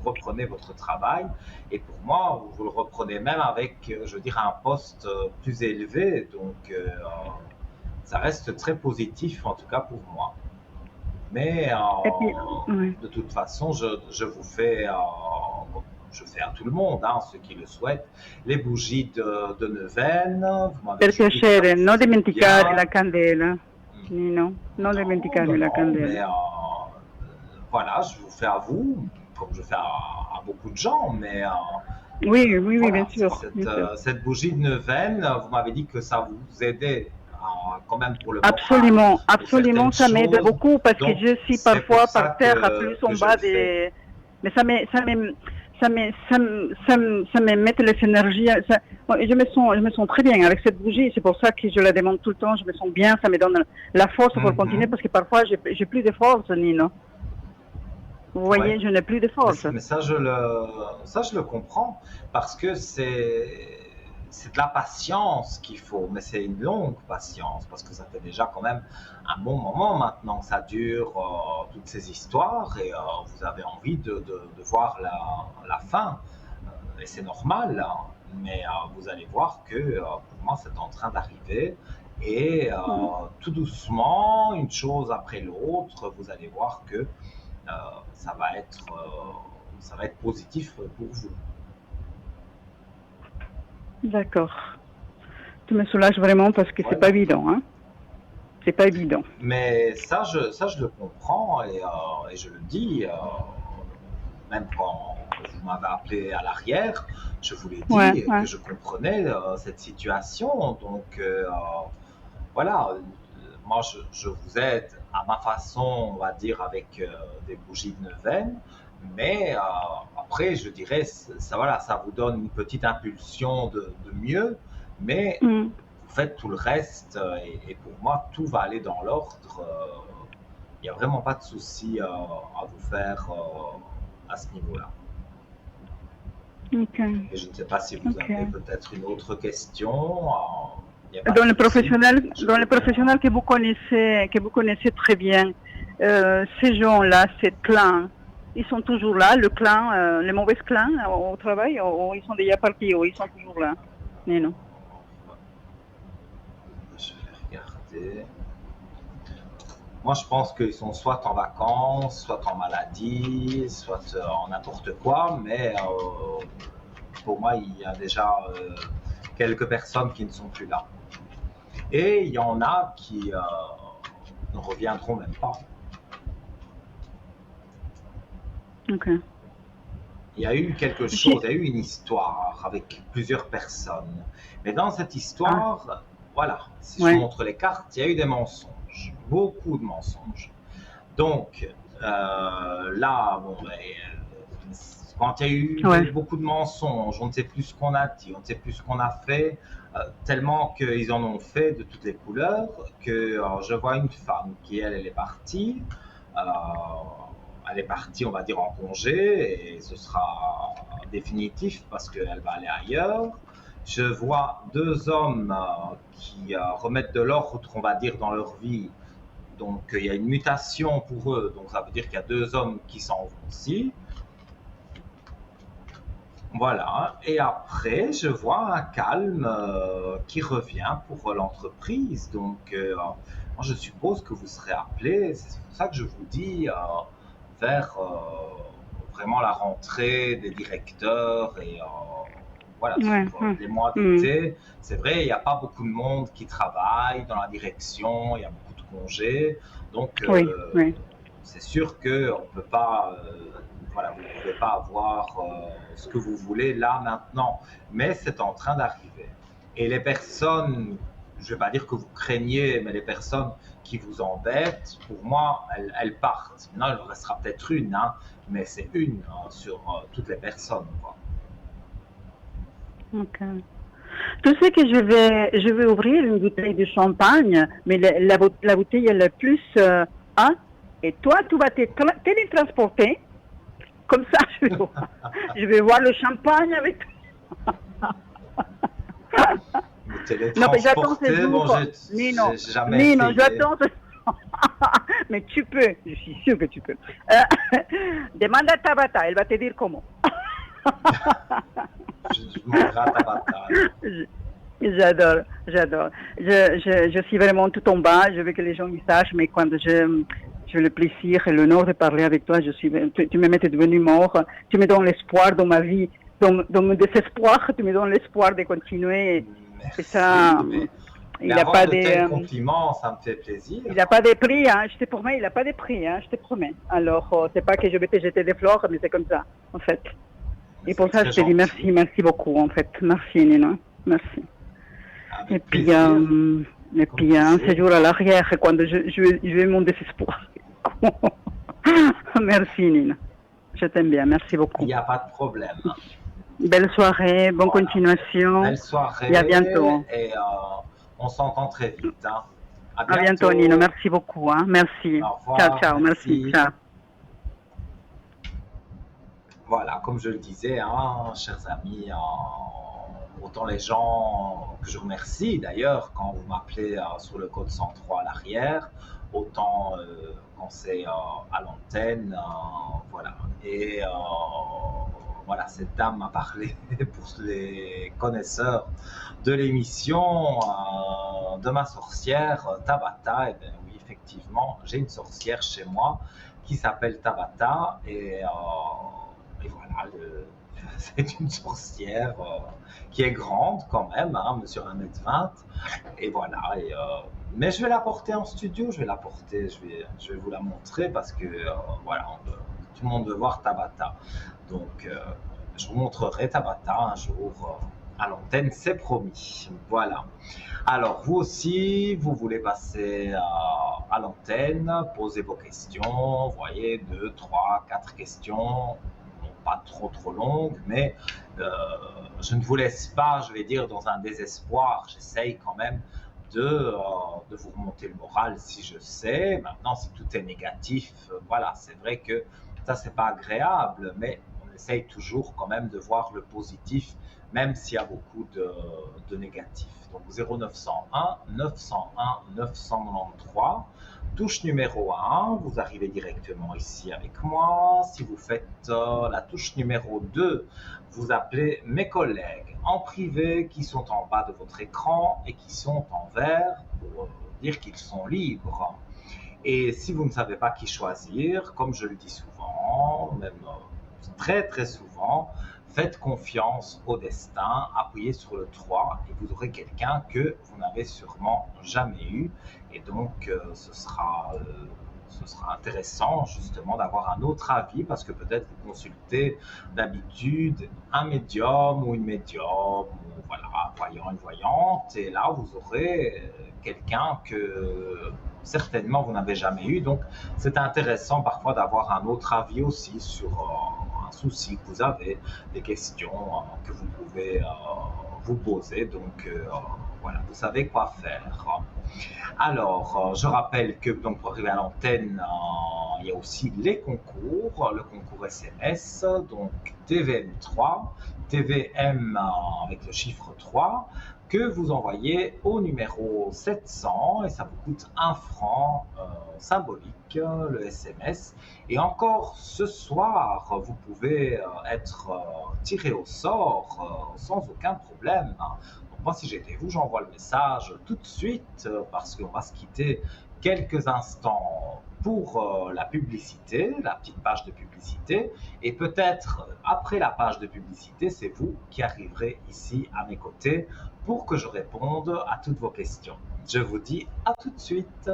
vous reprenez votre travail et pour moi, vous le reprenez même avec, je veux dire, un poste plus élevé. Donc, ça reste très positif, en tout cas pour moi. Mais
Et puis, ouais.
de toute façon, je vous fais, je fais à tout le monde, hein, ceux qui le souhaitent, les bougies de neuvaine. Vous m'avez
Per
dit que ça
piacere,
vous
non
faisait du
dimenticare
bien.
la candela, Nino, non
Non, non,
dimenticare la
non, mais
candela.
voilà, je vous fais à vous, comme je fais à beaucoup de gens, mais
Oui, oui, oui, bien
voilà,
sûr, bien sûr.
cette bougie de neuvaine, vous m'avez dit que ça vous aidait quand même pour le moral,
Absolument,
pour
absolument,
certaines
ça m'aide
choses,
beaucoup parce que
donc
je suis
c'est pour
parfois
ça
par terre, à plus
que
en
je le
bas
fais.
des... Mais ça me met les énergies. Bon, et je me sens très bien avec cette bougie. C'est pour ça que je la demande tout le temps. Je me sens bien. Ça me donne la force pour continuer
Mhm.
parce que parfois j'ai plus de force, Nino. Vous
Ouais.
voyez, je n'ai plus de force.
Mais ça, je le comprends parce que c'est de la patience qu'il faut, mais c'est une longue patience parce que ça fait déjà quand même un bon moment maintenant que ça dure toutes ces histoires et vous avez envie de voir la fin. Et c'est normal, hein, mais vous allez voir que pour moi c'est en train d'arriver et
Mm.
tout doucement, une chose après l'autre, vous allez voir que ça va être, ça va être positif pour vous.
D'accord. Tu me soulages vraiment parce que c'est pas
Voilà.
évident, hein. C'est pas évident.
Mais ça, je le comprends et je le dis, même quand vous m'avez appelé à l'arrière, je vous l'ai
Ouais,
dit
ouais.
que je comprenais cette situation. Donc voilà, moi je vous aide à ma façon, on va dire, avec des bougies de neuvaine. Mais après, je dirais, ça, voilà, ça vous donne une petite impulsion de mieux, mais
Mm.
vous faites tout le reste et pour moi, tout va aller dans l'ordre. Il n'y a vraiment pas de souci à vous faire à ce niveau-là.
Ok,
Et je ne sais pas si vous
ok.
avez peut-être une autre question. Il n'y a pas de souci. Je
Dans
veux
les
bien.
professionnels que vous connaissez très bien, ces gens-là, ces clans, ils sont toujours là, le clan, les mauvais clans au travail, ou ils sont déjà partis, ou ils sont toujours là? Mais non.
Je vais regarder. Moi, je pense qu'ils sont soit en vacances, soit en maladie, soit en n'importe quoi, mais pour moi, il y a déjà quelques personnes qui ne sont plus là. Et il y en a qui ne reviendront même pas.
Ok.
Il y a eu quelque chose, il y a eu une histoire avec plusieurs personnes. Mais dans cette
Ah,
histoire, voilà, si je vous
ouais,
montre les cartes, il y a eu des mensonges, beaucoup de mensonges. Donc là, bon, ben, quand il y a eu
ouais.
beaucoup de mensonges, on ne sait plus ce qu'on a dit, on ne sait plus ce qu'on a fait, tellement qu'ils en ont fait de toutes les couleurs, que je vois une femme qui, elle est partie. Euh, Elle est partie, on va dire, en congé, et ce sera définitif parce qu'elle va aller ailleurs. Je vois deux hommes qui remettent de l'ordre, on va dire, dans leur vie. Donc il y a une mutation pour eux, donc ça veut dire qu'il y a deux hommes qui s'en vont aussi. Voilà, et après, je vois un calme qui revient pour l'entreprise. Donc, moi, je suppose que vous serez appelé, c'est pour ça que je vous dis, vers vraiment la rentrée des directeurs et voilà, sur
Ouais, ouais.
les mois
Mm.
d'été. C'est vrai, il n'y a pas beaucoup de monde qui travaille dans la direction, il y a beaucoup de congés. Donc,
Oui, oui.
c'est sûr qu'on ne peut pas, voilà, vous ne pouvez pas avoir ce que vous voulez là maintenant, mais c'est en train d'arriver. Et les personnes, je ne vais pas dire que vous craignez, mais les personnes qui vous embêtent, pour moi, elles partent. Maintenant, il en restera peut-être une, hein, mais c'est une sur toutes les personnes, quoi.
Ok. Tu sais que je vais ouvrir une bouteille de champagne, mais la bouteille elle est plus hein, et toi tu vas te télétransporter, comme ça je vais voir le champagne avec toi.
Vous
Non, mais j'attends ce
télétransporter, bon,
jour.
j'ai jamais
Nino,
essayé.
j'attends ce mais tu peux, je suis sûre que tu peux. Demande à Tabata, elle va te dire comment.
Je montrerai à Tabata.
J'adore, j'adore. Je suis vraiment tout en bas, je veux que les gens y sachent, mais quand j'ai le plaisir et l'honneur de parler avec toi, tu me mets de bonne humeur, tu me donnes l'espoir dans ma vie, dans mon désespoir, tu me donnes l'espoir de continuer.
Merci,
C'est ça.
mais
Il n'a
avoir
pas
de
de,
tels compliments, ça me fait plaisir.
il n'a pas de prix, hein, je te promets, il n'a pas de prix, hein, je te promets. Alors, c'est pas que je vais te jeter des fleurs, mais c'est comme ça, en fait. Et pour
C'est
ça,
très
je te dis
gentil.
merci beaucoup, en fait. Merci, Nino. Merci.
Avec
Et puis,
plaisir.
un séjour à l'arrière, quand je vais mon désespoir. Merci, Nina. Je t'aime bien. Merci beaucoup.
Il n'y a pas de problème.
Belle soirée, bonne
Voilà.
continuation.
Belle soirée.
Et à bientôt.
Et on s'entend très vite. Hein.
À bientôt, Nino. Merci beaucoup. Hein. Merci.
Au revoir.
Ciao, ciao. Merci. Ciao.
Voilà, comme je le disais, hein, chers amis, autant les gens que je remercie d'ailleurs quand vous m'appelez sur le code 103 à l'arrière, autant quand c'est à l'antenne, voilà. Et voilà, cette dame m'a parlé pour les connaisseurs de l'émission de ma sorcière Tabata. Et bien oui, effectivement, j'ai une sorcière chez moi qui s'appelle Tabata et voilà, c'est une sorcière qui est grande quand même, hein, mesure 1m20. Et voilà, mais je vais la porter en studio, je vais vous la montrer parce que voilà, tout le monde veut voir Tabata. Donc je vous montrerai Tabata un jour à l'antenne, c'est promis. Voilà. Alors vous aussi, vous voulez passer à l'antenne, poser vos questions, vous voyez, 2, 3, 4 questions. Pas trop longue, mais je ne vous laisse pas, je vais dire, dans un désespoir. J'essaye quand même de vous remonter le moral si je sais. Maintenant, si tout est négatif, voilà, c'est vrai que ça, c'est pas agréable, mais on essaye toujours quand même de voir le positif, même s'il y a beaucoup de négatifs. Donc 0901 901 993. Touche numéro 1, vous arrivez directement ici avec moi. Si vous faites la touche numéro 2, vous appelez mes collègues en privé qui sont en bas de votre écran et qui sont en vert pour dire qu'ils sont libres. Et si vous ne savez pas qui choisir, comme je le dis souvent, même très souvent, faites confiance au destin, appuyez sur le 3 et vous aurez quelqu'un que vous n'avez sûrement jamais eu. Et donc, ce sera intéressant justement d'avoir un autre avis parce que peut-être vous consultez d'habitude un médium ou une médium, ou voilà, un voyant, une voyante, et là vous aurez quelqu'un que certainement vous n'avez jamais eu. Donc, c'est intéressant parfois d'avoir un autre avis aussi sur un souci que vous avez, des questions que vous pouvez vous poser. Donc, voilà, vous savez quoi faire. Alors, je rappelle que donc, pour arriver à l'antenne, il y a aussi les concours, le concours SMS, donc TVM3, TVM avec le chiffre 3, que vous envoyez au numéro 700 et ça vous coûte 1 franc symbolique, le SMS. Et encore ce soir, vous pouvez être tiré au sort sans aucun problème. Moi, si j'étais vous, j'envoie le message tout de suite parce qu'on va se quitter quelques instants pour la publicité, la petite page de publicité. Et peut-être après la page de publicité, c'est vous qui arriverez ici à mes côtés pour que je réponde à toutes vos questions. Je vous dis à tout de suite.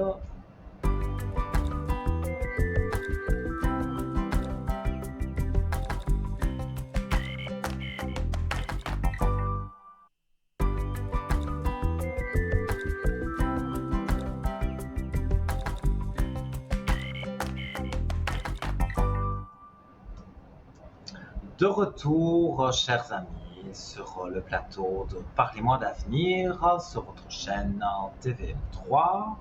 De retour, chers amis, sur le plateau de Parlez-moi d'avenir sur votre chaîne TVM3.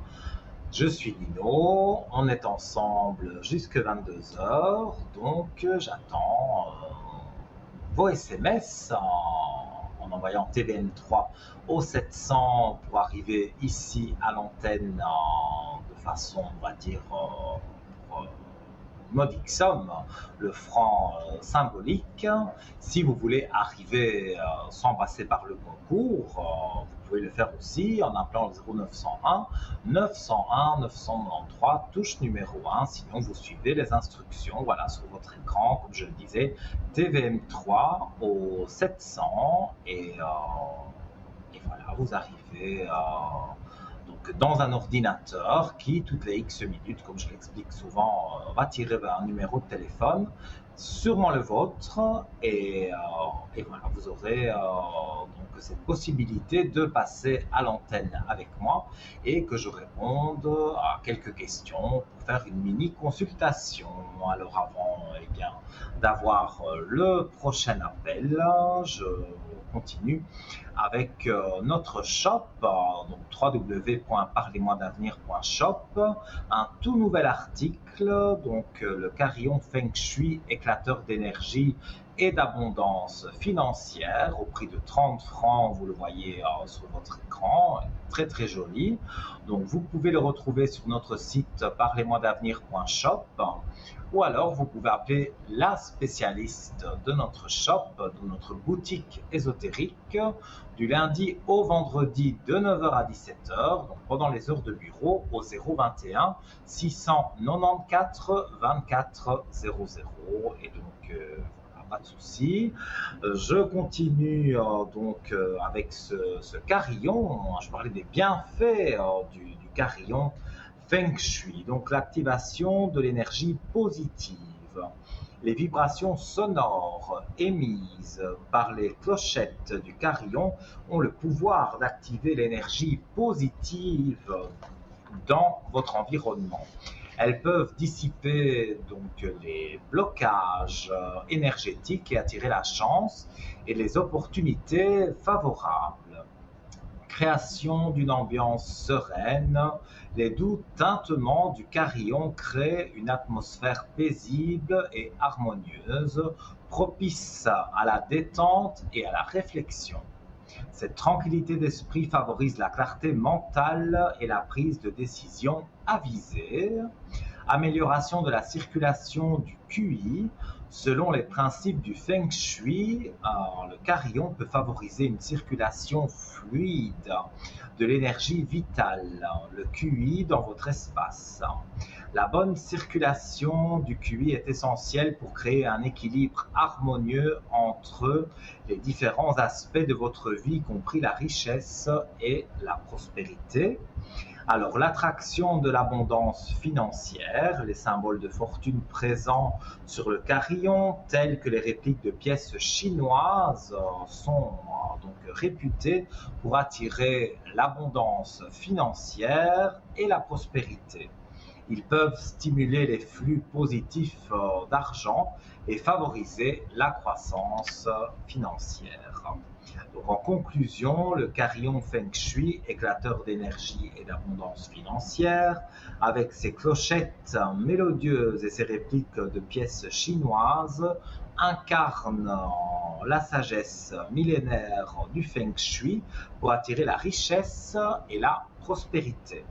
Je suis Nino, on est ensemble jusque 22 heures, donc j'attends vos SMS en envoyant TVM3 au 700 pour arriver ici à l'antenne de façon, on va dire, modique somme, le franc symbolique. Si vous voulez arriver sans passer par le concours, vous pouvez le faire aussi en appelant le 0901 901 993, touche numéro 1. Sinon, vous suivez les instructions, voilà, sur votre écran, comme je le disais, TVM3 au 700 et voilà, vous arrivez donc dans un ordinateur qui, toutes les X minutes, comme je l'explique souvent, va tirer vers un numéro de téléphone, sûrement le vôtre, et voilà, vous aurez donc cette possibilité de passer à l'antenne avec moi et que je réponde à quelques questions pour faire une mini consultation. Alors avant bien d'avoir le prochain appel, je continue avec notre shop, donc www.parlez-moi-d'avenir.shop, un tout nouvel article, donc le carillon Feng Shui, éclateur d'énergie et d'abondance financière au prix de 30 francs, vous le voyez sur votre écran, très très joli. Donc vous pouvez le retrouver sur notre site parlez-moi-d'avenir.shop, ou alors vous pouvez appeler la spécialiste de notre shop, de notre boutique ésotérique, du lundi au vendredi de 9h à 17h, donc pendant les heures de bureau, au 021 694 24 00. Et donc pas de souci. Je continue donc avec ce carillon. Je parlais des bienfaits du carillon Feng Shui, donc l'activation de l'énergie positive. Les vibrations sonores émises par les clochettes du carillon ont le pouvoir d'activer l'énergie positive dans votre environnement. Elles peuvent dissiper donc les blocages énergétiques et attirer la chance et les opportunités favorables. Création d'une ambiance sereine, les doux tintements du carillon créent une atmosphère paisible et harmonieuse, propice à la détente et à la réflexion. Cette tranquillité d'esprit favorise la clarté mentale et la prise de décision avisée. Amélioration de la circulation du QI. Selon les principes du Feng Shui, le carillon peut favoriser une circulation fluide de l'énergie vitale, le QI, dans votre espace. La bonne circulation du QI est essentielle pour créer un équilibre harmonieux entre les différents aspects de votre vie, y compris la richesse et la prospérité. Alors, l'attraction de l'abondance financière, les symboles de fortune présents sur le carillon, tels que les répliques de pièces chinoises, sont donc réputés pour attirer l'abondance financière et la prospérité. Ils peuvent stimuler les flux positifs d'argent et favoriser la croissance financière. Donc, en conclusion, le carillon Feng Shui, éclateur d'énergie et d'abondance financière, avec ses clochettes mélodieuses et ses répliques de pièces chinoises, incarne la sagesse millénaire du Feng Shui pour attirer la richesse et la prospérité.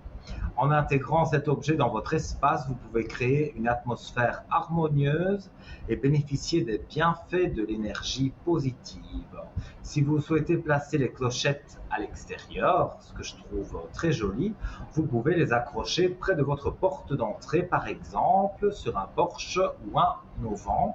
En intégrant cet objet dans votre espace, vous pouvez créer une atmosphère harmonieuse et bénéficier des bienfaits de l'énergie positive. Si vous souhaitez placer les clochettes à l'extérieur, ce que je trouve très joli, vous pouvez les accrocher près de votre porte d'entrée, par exemple sur un porche ou un auvent.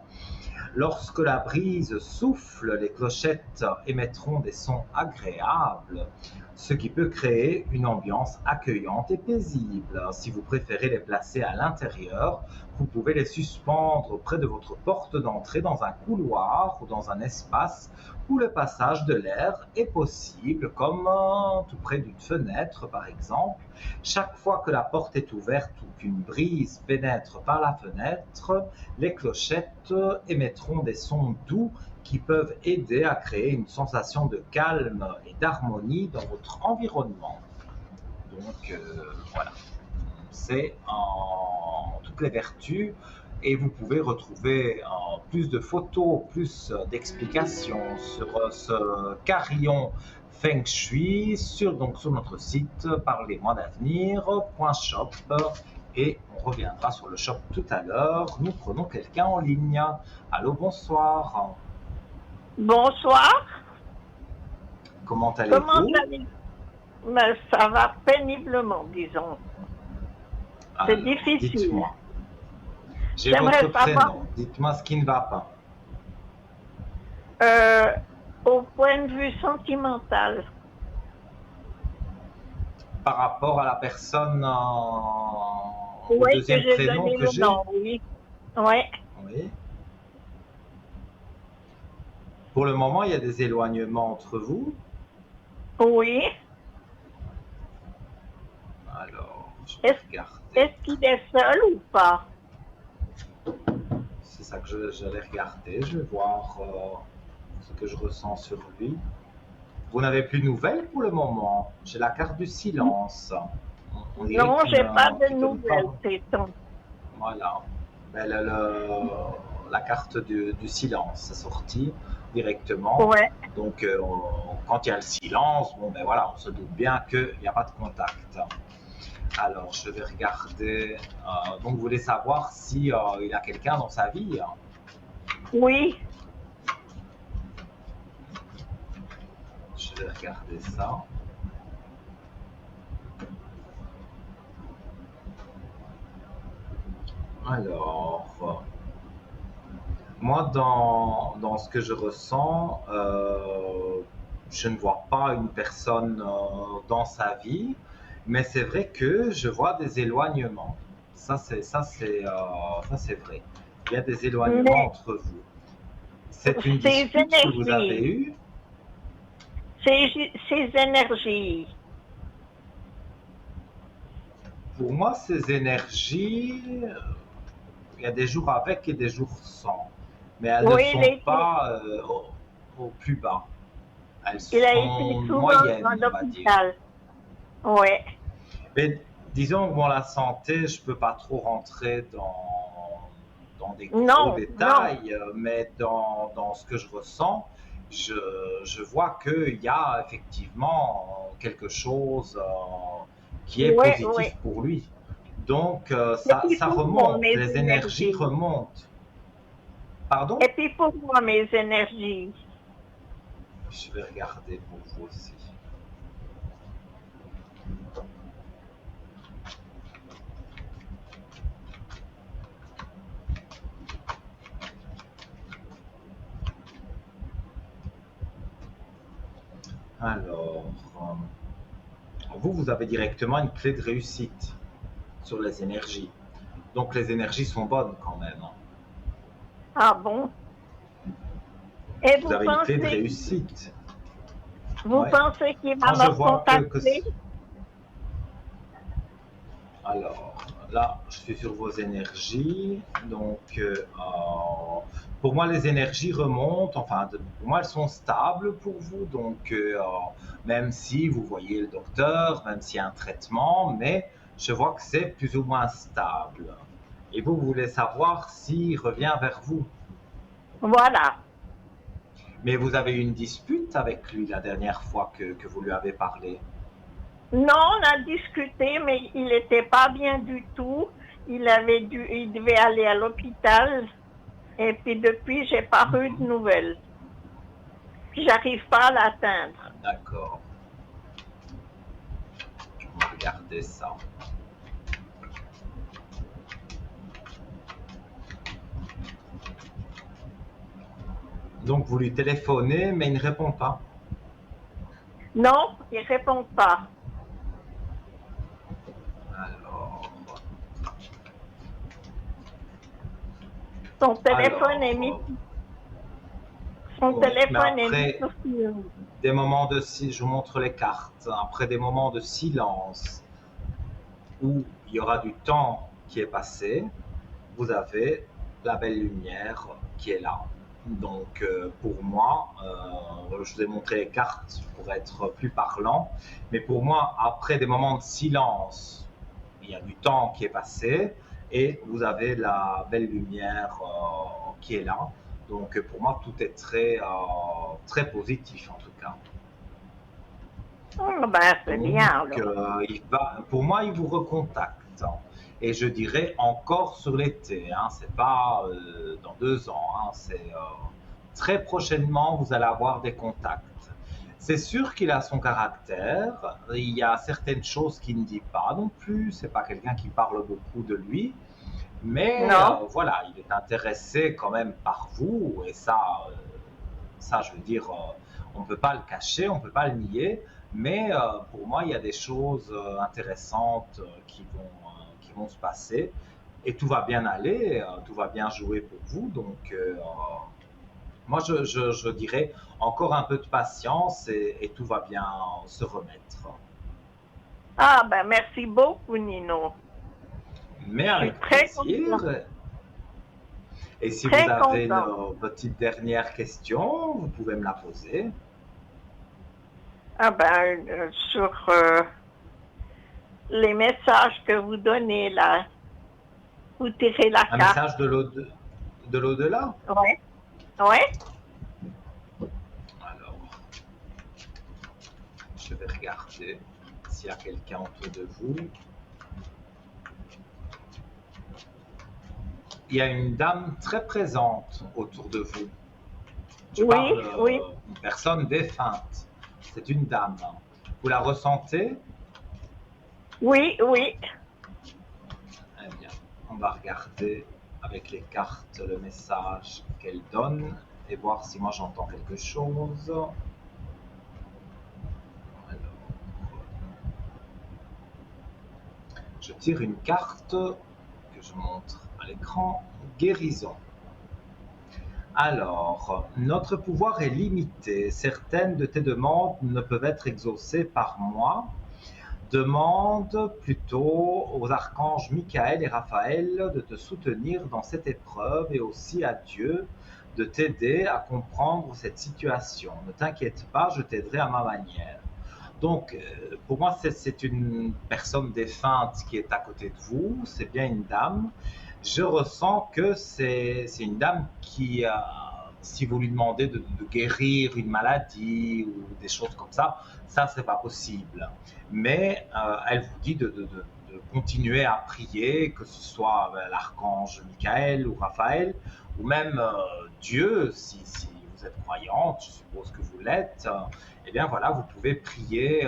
Lorsque la brise souffle, les clochettes émettront des sons agréables, ce qui peut créer une ambiance accueillante et paisible. invisibles. Si vous préférez les placer à l'intérieur, vous pouvez les suspendre près de votre porte d'entrée dans un couloir ou dans un espace où le passage de l'air est possible, comme tout près d'une fenêtre par exemple. Chaque fois que la porte est ouverte ou qu'une brise pénètre par la fenêtre, les clochettes émettront des sons doux qui peuvent aider à créer une sensation de calme et d'harmonie dans votre environnement. Donc voilà, c'est en toutes les vertus et vous pouvez retrouver plus de photos, plus d'explications sur ce carillon Feng Shui sur notre site parlez-moi-d'avenir.shop et on reviendra sur le shop tout à l'heure. Nous prenons quelqu'un en ligne. Allô, bonsoir.
Bonsoir.
Comment allez-vous?
Mais ça va péniblement, disons. C'est difficile.
Dites-moi. J'ai votre prénom. Dites-moi ce qui ne va
pas. Au point de vue sentimental.
Par rapport à la personne au
oui,
deuxième prénom que j'ai.
Oui. Ouais.
Oui. Pour le moment, il y a des éloignements entre vous?
Oui.
Alors, je vais regarder.
Est-ce qu'il est seul ou pas?
C'est ça que j'allais regarder. Je vais voir ce que je ressens sur lui. Vous n'avez plus de nouvelles pour le moment? J'ai la carte du silence.
Non, j'ai pas de nouvelles, c'est tout.
Voilà. Ben, la carte du silence est sortie directement.
Ouais.
Donc, quand il y a le silence, bon, ben voilà, on se doute bien qu'il n'y a pas de contact. Alors, je vais regarder. Donc, vous voulez savoir si il a quelqu'un dans sa vie?
Oui.
Je vais regarder ça. Alors, moi, dans ce que je ressens, je ne vois pas une personne dans sa vie, mais c'est vrai que je vois des éloignements. Ça, c'est vrai. Il y a des éloignements entre vous. C'est une dispute que vous avez eue?
Ces énergies.
Pour moi, ces énergies, il y a des jours avec et des jours sans. Mais elles ne sont pas au plus bas. Elles sont moyennes, on va dire.
Oui.
Mais disons que la santé, je ne peux pas trop rentrer dans des gros détails, mais dans ce que je ressens, je vois qu'il y a effectivement quelque chose qui est positif pour lui. Donc, ça remonte, les énergies remontent. Pardon?
Et puis pour moi, mes énergies.
Je vais regarder pour vous aussi. Alors, vous avez directement une clé de réussite sur les énergies. Donc, les énergies sont bonnes quand même.
Ah bon? Et
vous avez une clé de réussite.
Vous pensez qu'il va me contacter?
Alors, là, je suis sur vos énergies. Donc, pour moi, les énergies remontent. Enfin, pour moi, elles sont stables pour vous. Donc, même si vous voyez le docteur, même s'il y a un traitement, mais je vois que c'est plus ou moins stable. Et vous voulez savoir s'il revient vers vous.
Voilà.
Mais vous avez eu une dispute avec lui la dernière fois que vous lui avez parlé?
Non, on a discuté, mais il n'était pas bien du tout. Il devait aller à l'hôpital. Et puis depuis, j'ai pas eu de nouvelles. J'arrive pas à l'atteindre.
D'accord. On va regarder ça. Donc vous lui téléphonez, mais il ne répond pas?
Non, il ne répond pas. Son téléphone est mis,
Alors,
son
oui, mais
téléphone est mis
après
sur silence.
des moments de silence, je vous montre les cartes, après des moments de silence où il y aura du temps qui est passé, vous avez la belle lumière qui est là. Donc pour moi, je vous ai montré les cartes pour être plus parlant, mais pour moi, après des moments de silence, il y a du temps qui est passé et vous avez la belle lumière qui est là. Donc pour moi, tout est très positif en tout cas.
Oh, ben, c'est bien,
Donc,
alors.
pour moi, il vous recontacte. Et je dirais encore sur l'été, hein, c'est pas dans 2 ans, hein, c'est très prochainement, vous allez avoir des contacts. C'est sûr qu'il a son caractère, il y a certaines choses qu'il ne dit pas non plus, c'est pas quelqu'un qui parle beaucoup de lui, mais
Non?
voilà, il est intéressé quand même par vous, et ça, je veux dire, on ne peut pas le cacher, on ne peut pas le nier, mais pour moi, il y a des choses intéressantes qui vont se passer, et tout va bien aller, tout va bien jouer pour vous, donc moi, je dirais encore un peu de patience et tout va bien se remettre.
Ah, ben, merci beaucoup, Nino.
Mais
Je suis
avec
très
plaisir.
contente.
Et si vous
Très
avez une
contente.
petite dernière question, vous pouvez me la poser.
Ah, ben, sur les messages que vous donnez, là, vous tirez la
Un
carte.
message de l'au-delà?
Ouais. Ouais.
Alors, je vais regarder s'il y a quelqu'un autour de vous. Il y a une dame très présente autour de vous. Je
Oui,
parle
oui.
d'une personne défunte. C'est une dame. Vous la ressentez?
Oui, oui.
Eh bien, on va regarder avec les cartes le message qu'elle donne et voir si moi j'entends quelque chose. Alors, je tire une carte que je montre à l'écran. Guérison. Alors, notre pouvoir est limité. Certaines de tes demandes ne peuvent être exaucées par moi. Demande plutôt aux archanges Michael et Raphaël de te soutenir dans cette épreuve et aussi à Dieu de t'aider à comprendre cette situation. Ne t'inquiète pas, je t'aiderai à ma manière. Donc, pour moi, c'est une personne défunte qui est à côté de vous, c'est bien une dame. Je ressens que c'est une dame qui, si vous lui demandez de guérir une maladie ou des choses comme ça, c'est pas possible. Mais elle vous dit de continuer à prier, que ce soit l'archange Michael ou Raphaël, ou même Dieu, si vous êtes croyante, je suppose que vous l'êtes, eh bien voilà, vous pouvez prier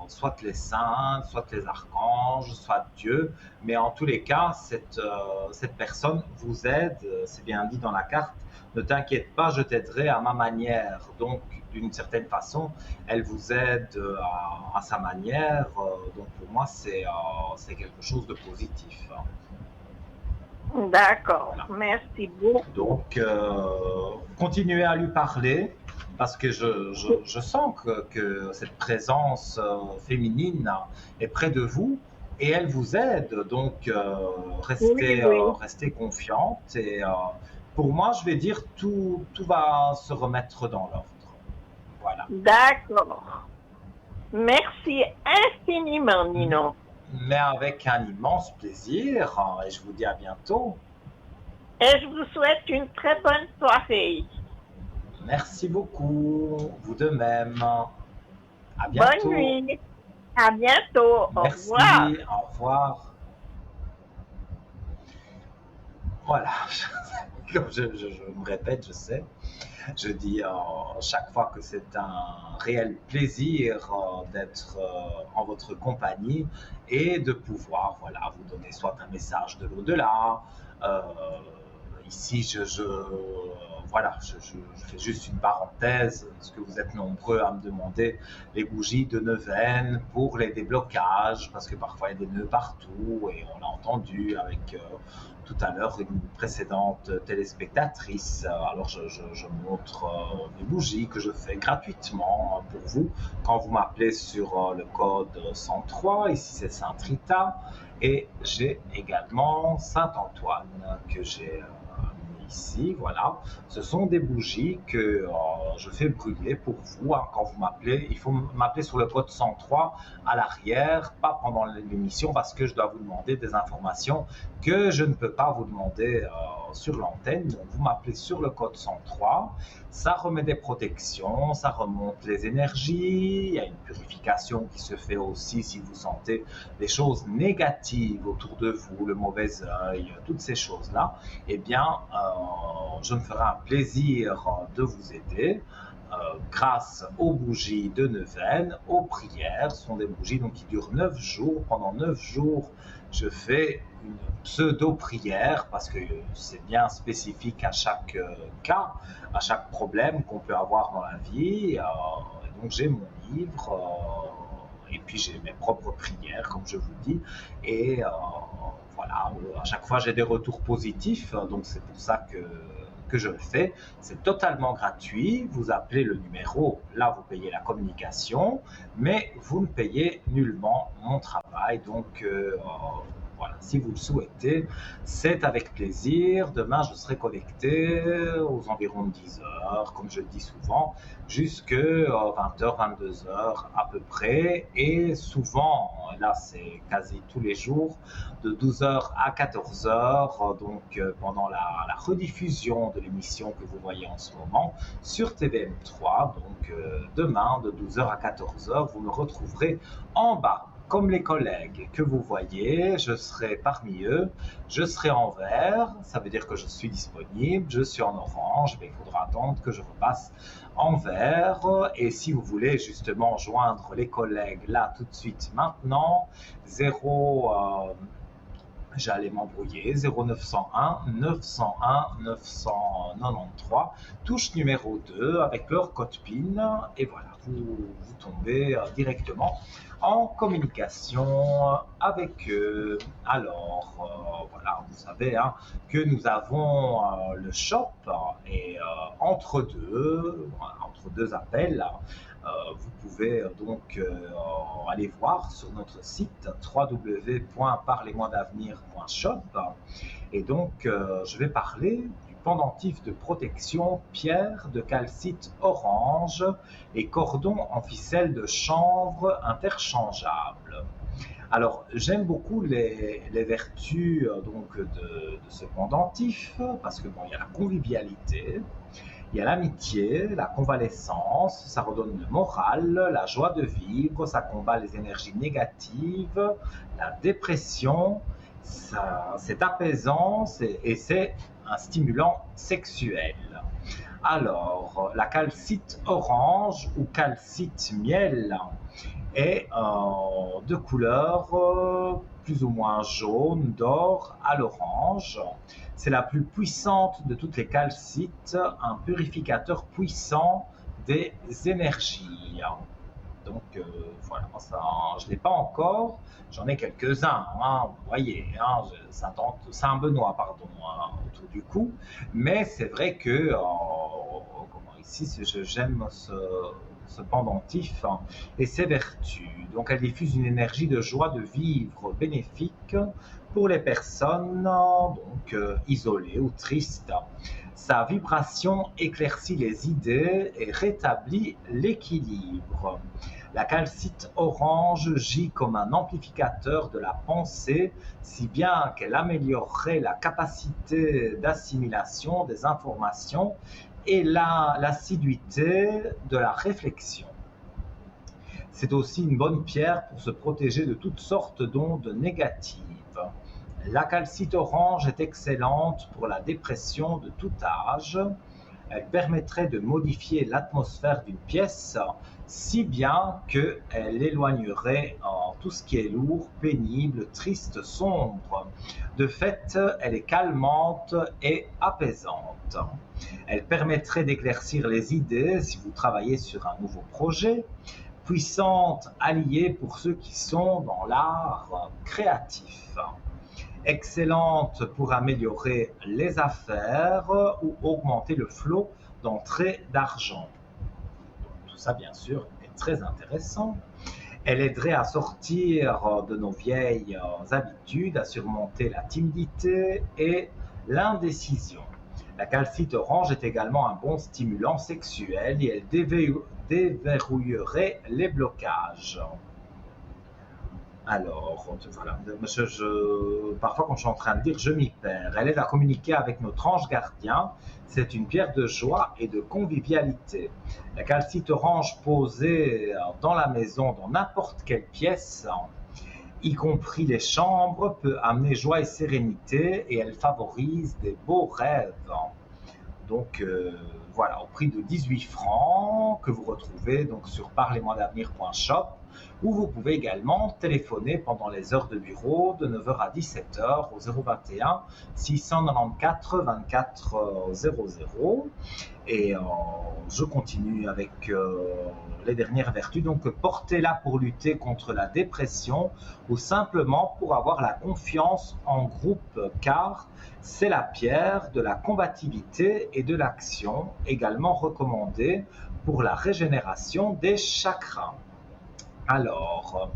soit les saints, soit les archanges, soit Dieu, mais en tous les cas, cette personne vous aide, c'est bien dit dans la carte, ne t'inquiète pas, je t'aiderai à ma manière. Donc, d'une certaine façon, elle vous aide à sa manière, donc pour moi, c'est quelque chose de positif.
D'accord.
Voilà.
Merci beaucoup.
Donc, continuez à lui parler parce que je sens que cette présence féminine est près de vous et elle vous aide. Donc,
Oui, oui.
restez confiante et pour moi, je vais dire tout va se remettre dans l'ordre. Voilà.
D'accord. Merci infiniment, Nino.
Mais avec un immense plaisir et je vous dis à bientôt.
Et je vous souhaite une très bonne soirée.
Merci beaucoup, vous de même. À bientôt.
Bonne nuit. À bientôt. Au
Merci,
revoir.
au revoir. Voilà, comme je me répète, je sais. Je dis chaque fois que c'est un réel plaisir d'être en votre compagnie et de pouvoir voilà, vous donner soit un message de l'au-delà. Ici, voilà, voilà, je fais juste une parenthèse, parce que vous êtes nombreux à me demander les bougies de neuvaine pour les déblocages, parce que parfois il y a des nœuds partout, et on l'a entendu avec tout à l'heure une précédente téléspectatrice. Alors je montre des bougies que je fais gratuitement pour vous quand vous m'appelez sur le code 103. Ici c'est Saint-Rita, et j'ai également Saint-Antoine que j'ai ici. Voilà, ce sont des bougies que je fais brûler pour vous hein, quand vous m'appelez. Il faut m'appeler sur le code 103 à l'arrière, pas pendant l'émission, parce que je dois vous demander des informations que je ne peux pas vous demander sur l'antenne. Donc vous m'appelez sur le code 103, ça remet des protections, ça remonte les énergies, il y a une purification qui se fait aussi si vous sentez des choses négatives autour de vous, le mauvais œil, toutes ces choses-là. Eh bien, je me ferai un plaisir de vous aider grâce aux bougies de neuvaine, aux prières. Ce sont des bougies donc, qui durent 9 jours. Pendant 9 jours, je fais une pseudo-prière parce que c'est bien spécifique à chaque cas, à chaque problème qu'on peut avoir dans la vie. Donc j'ai mon livre et puis j'ai mes propres prières, comme je vous dis. Et voilà, à chaque fois j'ai des retours positifs, donc c'est pour ça que je le fais. C'est totalement gratuit, vous appelez le numéro, là vous payez la communication, mais vous ne payez nullement mon travail, donc voilà, si vous le souhaitez, c'est avec plaisir. Demain, je serai connecté aux environs de 10 heures, comme je le dis souvent, jusqu'à 20h, 22h à peu près. Et souvent, là, c'est quasi tous les jours, de 12h à 14h, donc pendant la rediffusion de l'émission que vous voyez en ce moment sur TVM3. Donc demain, de 12h à 14h, vous me retrouverez en bas. Comme les collègues que vous voyez, je serai parmi eux, je serai en vert, ça veut dire que je suis disponible, je suis en orange, mais il faudra attendre que je repasse en vert. Et si vous voulez justement joindre les collègues là tout de suite maintenant, j'allais m'embrouiller, 0901 901 993, touche numéro 2 avec leur code PIN, et voilà, vous tombez directement en communication avec eux. Alors, voilà, vous savez hein, que nous avons le shop, et entre deux appels, vous pouvez donc aller voir sur notre site www.parlez-moi-d'avenir.shop, et donc je vais parler du pendentif de protection pierre de calcite orange et cordon en ficelle de chanvre interchangeable. Alors j'aime beaucoup les vertus donc de ce pendentif parce que bon, il y a la convivialité, il y a l'amitié, la convalescence, ça redonne le moral, la joie de vivre, ça combat les énergies négatives, la dépression, c'est apaisant et c'est un stimulant sexuel. Alors, la calcite orange ou calcite miel est de couleur plus ou moins jaune, d'or à l'orange. C'est la plus puissante de toutes les calcites, un purificateur puissant des énergies. Donc voilà, ça, je ne l'ai pas encore, j'en ai quelques-uns, hein, vous voyez, hein, Saint-Benoît, pardon, hein, autour du cou, mais c'est vrai que ici, j'aime ce pendentif hein, et ses vertus. Donc elle diffuse une énergie de joie de vivre bénéfique pour les personnes donc isolées ou tristes. Sa vibration éclaircit les idées et rétablit l'équilibre. La calcite orange gît comme un amplificateur de la pensée, si bien qu'elle améliorerait la capacité d'assimilation des informations et l'assiduité de la réflexion. C'est aussi une bonne pierre pour se protéger de toutes sortes d'ondes négatives. La calcite orange est excellente pour la dépression de tout âge. Elle permettrait de modifier l'atmosphère d'une pièce si bien qu'elle éloignerait tout ce qui est lourd, pénible, triste, sombre. De fait, elle est calmante et apaisante. Elle permettrait d'éclaircir les idées si vous travaillez sur un nouveau projet. Puissante alliée pour ceux qui sont dans l'art créatif. Excellente pour améliorer les affaires ou augmenter le flot d'entrée d'argent. Tout ça, bien sûr, est très intéressant. Elle aiderait à sortir de nos vieilles habitudes, à surmonter la timidité et l'indécision. La calcite orange est également un bon stimulant sexuel et elle déverrouillerait les blocages. Alors, voilà, parfois quand je suis en train de dire, je m'y perds. Elle aide à communiquer avec notre ange gardien. C'est une pierre de joie et de convivialité. La calcite orange posée dans la maison, dans n'importe quelle pièce, y compris les chambres, peut amener joie et sérénité et elle favorise des beaux rêves. Donc voilà, au prix de 18 francs que vous retrouvez donc sur parlez-moi-d'avenir.shop, où vous pouvez également téléphoner pendant les heures de bureau de 9h à 17h au 021 694 24 00. Et je continue avec les dernières vertus. Donc, portez-la pour lutter contre la dépression ou simplement pour avoir la confiance en groupe, car c'est la pierre de la combativité et de l'action, également recommandée pour la régénération des chakras. Alors,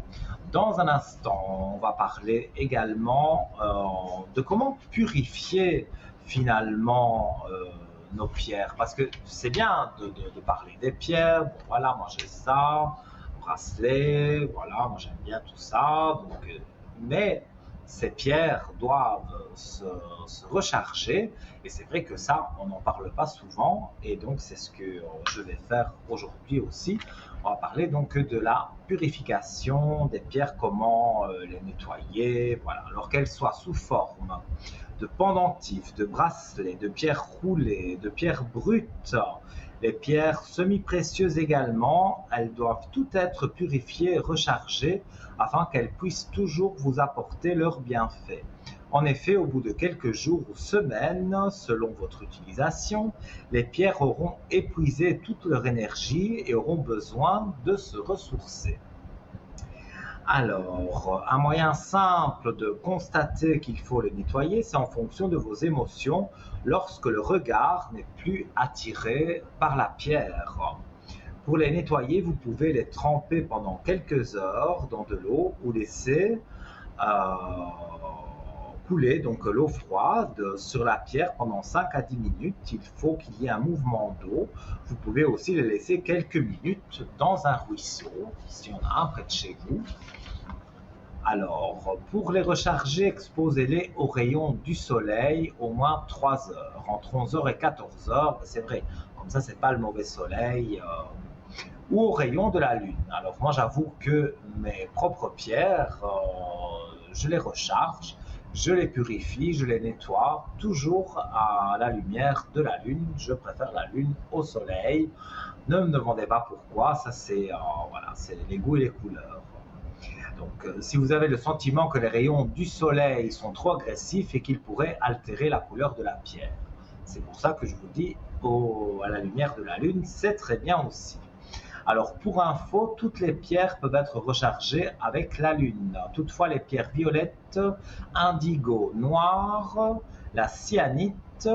dans un instant, on va parler également de comment purifier finalement nos pierres. Parce que c'est bien de parler des pierres. Bon, voilà, moi j'ai ça, bracelet, voilà, moi j'aime bien tout ça. Donc, mais ces pierres doivent se recharger. Et c'est vrai que ça, on n'en parle pas souvent. Et donc, c'est ce que je vais faire aujourd'hui aussi. On va parler donc de la purification des pierres, comment les nettoyer, voilà. Alors qu'elles soient sous forme de pendentifs, de bracelets, de pierres roulées, de pierres brutes, les pierres semi-précieuses également, elles doivent toutes être purifiées et rechargées afin qu'elles puissent toujours vous apporter leurs bienfaits. En effet, au bout de quelques jours ou semaines, selon votre utilisation, les pierres auront épuisé toute leur énergie et auront besoin de se ressourcer. Alors, un moyen simple de constater qu'il faut les nettoyer, c'est en fonction de vos émotions lorsque le regard n'est plus attiré par la pierre. Pour les nettoyer, vous pouvez les tremper pendant quelques heures dans de l'eau ou laisser couler donc l'eau froide sur la pierre pendant 5 à 10 minutes. Il faut qu'il y ait un mouvement d'eau. Vous pouvez aussi les laisser quelques minutes dans un ruisseau, si on a un près de chez vous. Alors, pour les recharger, exposez-les aux rayons du soleil au moins 3 heures, entre 11h et 14h, c'est vrai, comme ça c'est pas le mauvais soleil, ou aux rayons de la lune. Alors moi j'avoue que mes propres pierres, je les recharge, je les purifie, je les nettoie, toujours à la lumière de la lune. Je préfère la lune au soleil. Ne me demandez pas pourquoi, ça c'est voilà, c'est les goûts et les couleurs. Donc, si vous avez le sentiment que les rayons du soleil sont trop agressifs et qu'ils pourraient altérer la couleur de la pierre, c'est pour ça que je vous dis à la lumière de la lune, c'est très bien aussi. Alors, pour info, toutes les pierres peuvent être rechargées avec la lune. Toutefois, les pierres violettes, indigo, noir, la cyanite,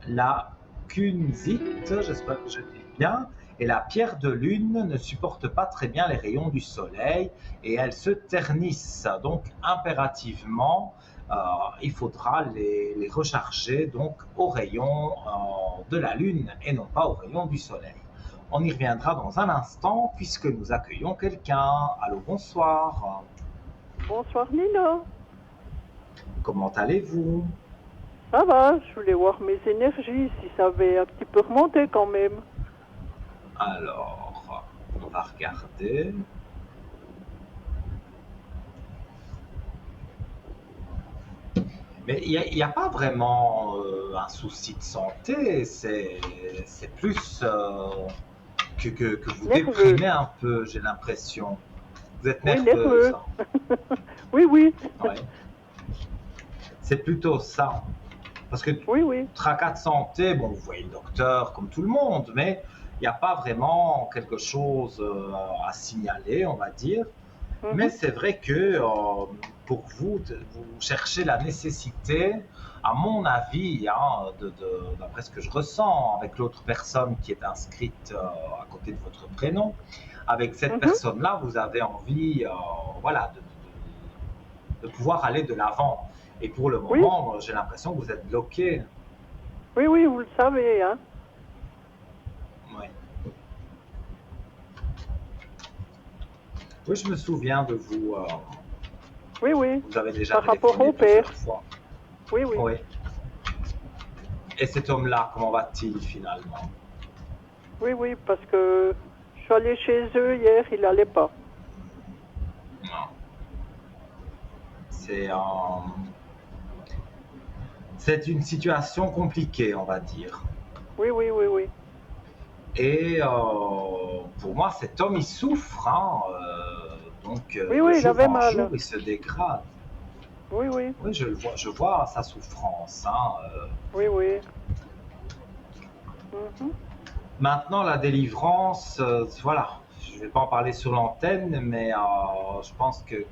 la kunzite, j'espère que je dis bien, et la pierre de lune ne supporte pas très bien les rayons du soleil et elles se ternissent. Donc, impérativement, il faudra les recharger donc aux rayons de la lune et non pas aux rayons du soleil. On y reviendra dans un instant puisque nous accueillons quelqu'un. Allô, bonsoir.
Bonsoir Nino.
Comment allez-vous?
Ça va, je voulais voir mes énergies, si ça avait un petit peu remonté quand même.
Alors, on va regarder. Mais il n'y a pas vraiment un souci de santé, c'est plus que vous déprimez un peu, j'ai l'impression. Vous êtes
Oui,
nerveuse.
nerveux. Oui, oui,
Ouais. C'est plutôt ça. Parce que
oui, oui.
tracas de santé, bon, vous voyez le docteur comme tout le monde, mais il n'y a pas vraiment quelque chose à signaler, on va dire. Mais
Mhm.
c'est vrai que pour vous, vous cherchez la nécessité, à mon avis, hein, d'après ce que je ressens avec l'autre personne qui est inscrite à côté de votre prénom, avec cette
Mhm.
personne-là, vous avez envie voilà, de pouvoir aller de l'avant. Et pour le
Oui,
moment, j'ai l'impression que vous êtes bloqué.
oui, oui, vous le savez, hein.
Ouais. Oui, je me souviens de vous.
Oui, oui.
Vous avez déjà
Par rapport
téléphoné
au père.
plusieurs fois.
Oui, oui.
Oui. Et cet homme-là, comment va-t-il finalement?
Oui, oui, parce que je suis allée chez eux hier, il n'allait pas.
Non. C'est une situation compliquée, on va dire.
Oui, oui, oui, oui.
Et pour moi, cet homme, il souffre. Hein, donc,
Oui,
de
oui, il
jour
avait
en jour,
mal.
il se dégrade.
Oui, oui,
Oui, je vois sa souffrance. Hein,
oui, oui. Mhm.
maintenant, la délivrance, voilà, je ne vais pas en parler sur l'antenne, mais je pense que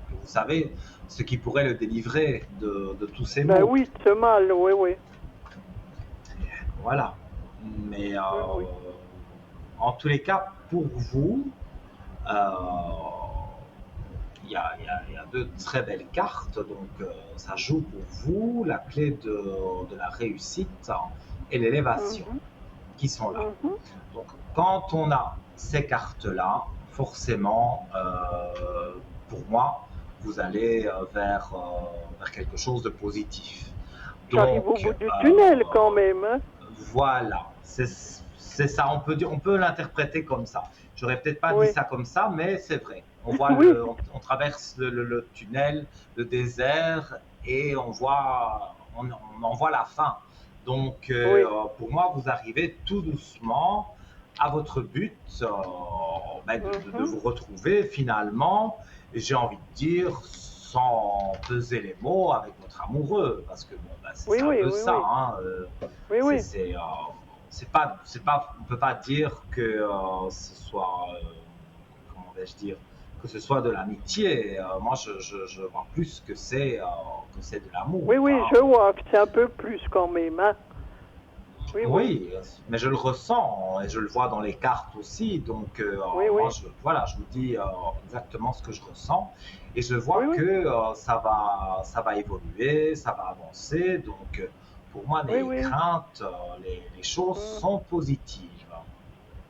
vous savez ce qui pourrait le délivrer de tous ces
Ben
maux.
oui, ce mal, oui, oui.
Voilà. Mais
Oui, oui.
en tous les cas, pour vous, euh, il y a deux très belles cartes, donc ça joue pour vous la clé de la réussite et l'élévation
Mhm.
qui sont là.
Mhm.
Donc quand on a ces cartes-là, forcément, pour moi, vous allez vers quelque chose de positif.
J'arrive au
Donc,
bout du tunnel quand même, hein.
voilà, c'est ça, on peut l'interpréter comme ça. J'aurais peut-être pas dit
Oui,
ça comme ça, mais c'est vrai. On voit
oui,
on traverse le tunnel, le désert, et on en voit la fin. Donc,
oui.
pour moi, vous arrivez tout doucement à votre but, ben, de
Mhm.
vous retrouver finalement, et j'ai envie de dire, sans peser les mots, avec votre amoureux, parce que bon, ben,
Oui,
c'est un
oui,
peu
oui,
ça.
oui.
Hein,
Oui, oui.
on peut pas dire que ce soit, comment vais-je dire, que ce soit de l'amitié. Moi, je vois plus que c'est de l'amour.
Oui, oui,
Hein.
je vois que c'est un peu plus quand même, hein. Oui, oui.
Oui, mais je le ressens et je le vois dans les cartes aussi. Donc,
Oui,
moi,
oui.
voilà, je vous dis exactement ce que je ressens et je vois
Oui, oui.
que ça va évoluer, ça va avancer. Donc, pour moi,
Oui,
les
oui.
craintes, les choses
Mm.
sont positives.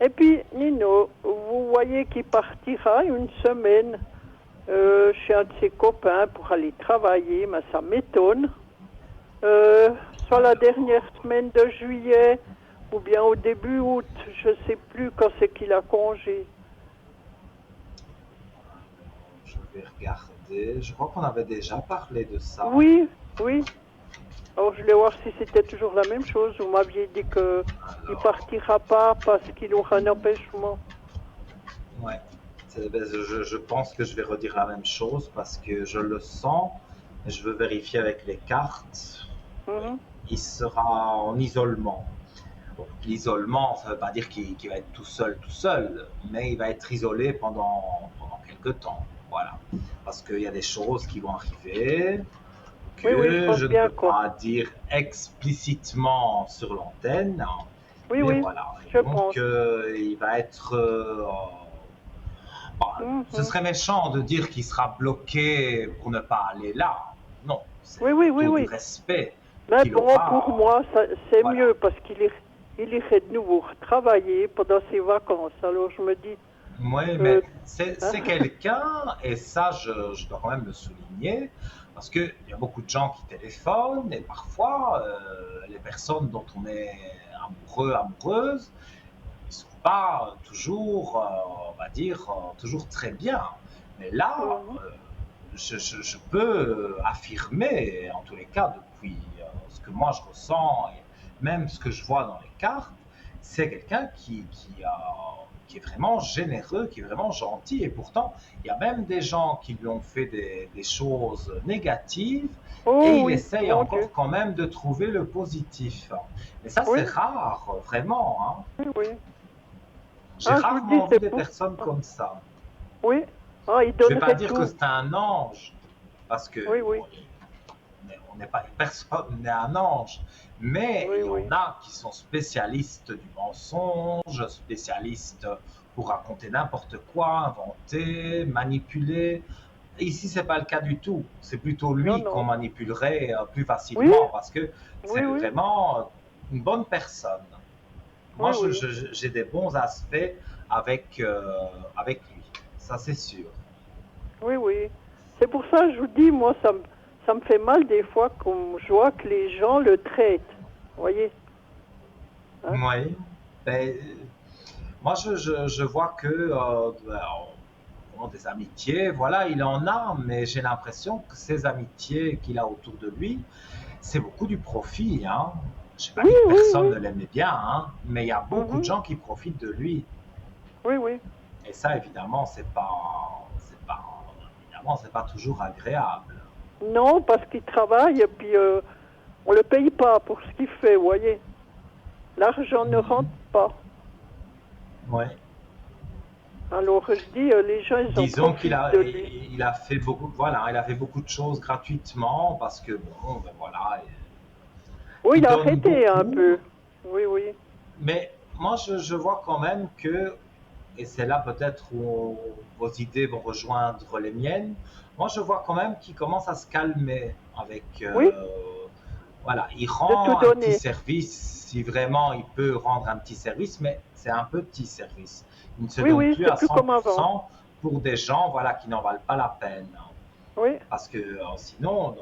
Et puis, Nino, vous voyez qu'il partira une semaine chez un de ses copains pour aller travailler, mais ça m'étonne. Soit la dernière
Alors,
semaine de juillet ou bien au début août, je ne sais plus quand c'est qu'il a congé.
je vais regarder. Je crois qu'on avait déjà parlé de ça.
Oui, oui. Alors je voulais voir si c'était toujours la même chose. Vous m'aviez dit que il
Alors,
partira pas parce qu'il aura un empêchement.
ouais. Ben, je pense que je vais redire la même chose parce que je le sens. Je veux vérifier avec les cartes. Oui.
Mhm.
Il sera en isolement. Bon, l'isolement, ça ne veut pas dire qu'il va être tout seul, mais il va être isolé pendant quelques temps. Voilà. Parce qu'il y a des choses qui vont arriver
Oui, oui, je
que
pense
je ne
bien
peux
quoi.
pas dire explicitement sur l'antenne,
Oui,
mais
oui,
voilà.
je
Et donc,
pense.
il va être. Ce
Mhm.
serait méchant de dire qu'il sera bloqué pour ne pas aller là. Non, c'est
Oui, oui, oui,
plutôt du
oui.
respect
Mais
qu'il
bon, pour
aura.
moi, c'est
Voilà.
mieux parce il irait de nouveau travailler pendant ses vacances. Alors je me dis
Oui, mais
que... hein.
c'est quelqu'un, et ça, je dois quand même le souligner, parce qu'il y a beaucoup de gens qui téléphonent, et parfois, les personnes dont on est amoureux, amoureuse, ils ne sont pas toujours, on va dire, toujours très bien. Mais là,
Mhm.
je peux affirmer, en tous les cas, depuis ce que moi je ressens, et même ce que je vois dans les cartes, c'est quelqu'un qui est vraiment généreux, qui est vraiment gentil. Et pourtant, il y a même des gens qui lui ont fait des choses négatives et
Oh
il
oui,
essaye
mon Dieu.
encore quand même de trouver le positif. Mais ça,
Oui,
c'est rare, vraiment, hein.
oui, oui.
J'ai
Ah, je vous dis,
rarement vu
c'est
des
pour
personnes
ça.
comme ça.
Oui. Ah, il
Je vais pas
donnerait
dire que
tout.
c'est un ange, parce que
Oui, oui.
bon, on n'est pas personne n'est un ange, mais
Oui,
il y
oui.
en a qui sont spécialistes du mensonge, spécialistes pour raconter n'importe quoi, inventer, manipuler. Et ici, c'est pas le cas du tout. C'est plutôt
Non,
lui qu'on
non.
manipulerait plus
Oui,
facilement parce que c'est
oui, oui.
vraiment une bonne personne. Moi,
Oui, oui.
j'ai des bons aspects avec lui, ça c'est sûr.
Oui, oui. C'est pour ça que je vous dis, moi, ça me fait mal des fois quand je vois que les gens le traitent. Vous voyez? Hein?
Oui. Ben, moi, je vois que bon, des amitiés, voilà, il en a, mais j'ai l'impression que ces amitiés qu'il a autour de lui, c'est beaucoup du profit, hein. Je n'ai pas
Oui,
dit que
oui,
personne
oui.
ne l'aimait bien, hein, mais il y a beaucoup de
Mhm.
gens qui profitent de lui.
Oui, oui.
Et ça, évidemment, évidemment, c'est pas toujours agréable.
Non, parce qu'il travaille et puis on le paye pas pour ce qu'il fait, vous voyez. L'argent ne rentre pas.
Ouais.
Alors je dis, les gens, ils en
Disons qu'il
profitent
a,
de lui.
il a fait beaucoup, voilà, il a fait beaucoup de choses gratuitement parce que bon, ben voilà,
Oui,
il
il a
donne
arrêté un
beaucoup.
peu. Oui, oui.
Mais moi, je vois quand même que, et c'est là peut-être où vos idées vont rejoindre les miennes, moi je vois quand même qu'il commence à se calmer avec,
Oui,
voilà, il
de tout
rend un petit
donner.
service si vraiment il peut rendre un petit service, mais c'est un petit service. Il ne se
Oui,
donne
oui,
plus
c'est
à
plus comme avant.
100% pour des gens, voilà, qui n'en valent pas la peine.
Oui,
Parce que sinon,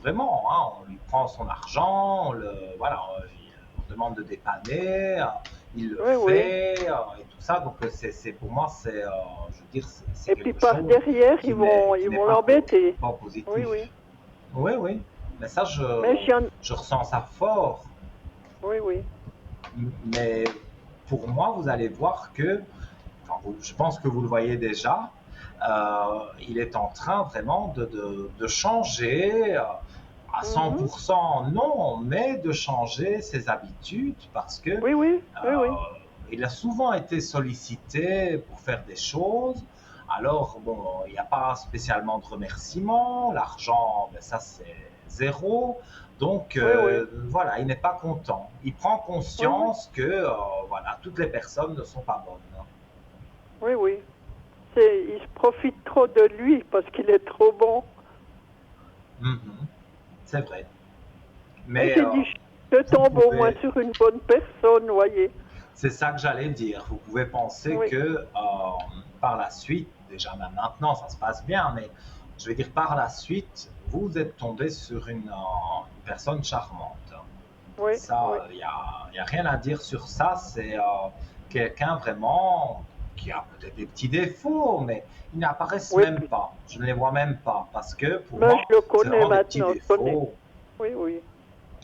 vraiment, hein, on lui prend son argent, voilà, on demande de dépanner, il le
oui, oui.
fait, et tout ça. Donc, pour moi, je veux dire, c'est
Et puis
quelque
par
chose
derrière,
qui n'est
ils
qui n'est
vont l'embêter.
pas
Oui,
positif.
oui.
Oui, oui. Mais ça,
Mais
je ressens ça fort.
oui, oui.
Mais pour moi, vous allez voir que, enfin, je pense que vous le voyez déjà, il est en train vraiment de changer à
Mhm.
100%, non, mais de changer ses habitudes parce que
Oui, oui, oui, oui.
il a souvent été sollicité pour faire des choses. Alors, bon, il n'y a pas spécialement de remerciements, l'argent, ben ça c'est zéro. Donc,
Oui, oui.
voilà, il n'est pas content. Il prend
Oui, oui.
conscience que, voilà, toutes les personnes ne sont pas bonnes.
Oui, oui. Il se profite trop de lui parce qu'il est trop bon.
Mhm, c'est vrai.
Mais
Mais
j'ai dit, je
vous
tombe au moins
pouvez,
sur une bonne personne, voyez.
c'est ça que j'allais dire. Vous pouvez penser
Oui,
que par la suite, déjà même maintenant, ça se passe bien, mais je vais dire par la suite, vous êtes tombé sur une personne charmante.
oui,
Ça,
oui.
y a rien à dire sur ça. C'est quelqu'un vraiment qui a peut-être des petits défauts, mais ils n'apparaissent
Oui,
même
puis,
pas. Je ne les vois même pas parce que pour
ben,
moi,
je le
c'est
connais
vraiment des petits
maintenant, je connais.
défauts.
Oui, oui.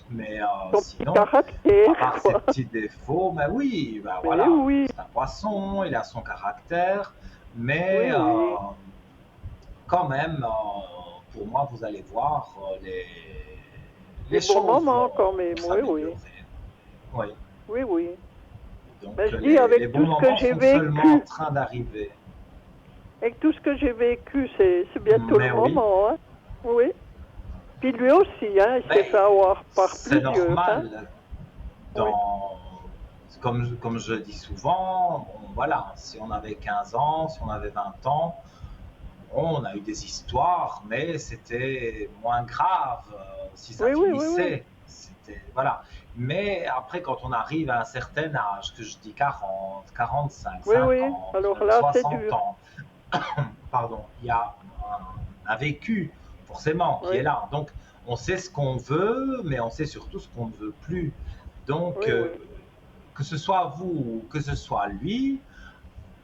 Mais
Son petit
sinon, à
caractère,
part ses
quoi.
petits défauts, ben oui, ben
Mais
voilà,
oui,
c'est un poisson, il a son caractère, mais
oui, oui.
quand même, pour moi, vous allez voir,
Des
les
bons
choses
moments
vont
quand même, oui, oui.
s'améliorer. Oui,
Oui, oui.
donc
Ben, je dis,
les
avec
bons
tout ce que
moments
j'ai
sont seulement en
vécu,
train d'arriver.
avec tout ce que j'ai vécu, c'est bientôt le
Mais oui,
moment, hein. Oui. Puis lui aussi, hein, il s'est
ben,
fait avoir par
c'est
plusieurs, hein.
normal.
Oui,
Dans, comme je dis souvent, bon, voilà, si on avait 15 ans, si on avait 20 ans, on a eu des histoires, mais c'était moins grave si ça
oui, oui, oui, oui.
finissait. C'était, voilà. Mais après, quand on arrive à un certain âge, que je dis 40, 45,
Oui, oui.
50,
Alors
même
là, c'est
60
dur.
ans, pardon, il y a un vécu forcément qui est
Oui,
là. Donc, on sait ce qu'on veut, mais on sait surtout ce qu'on ne veut plus. Donc,
oui, oui.
que ce soit vous ou que ce soit lui,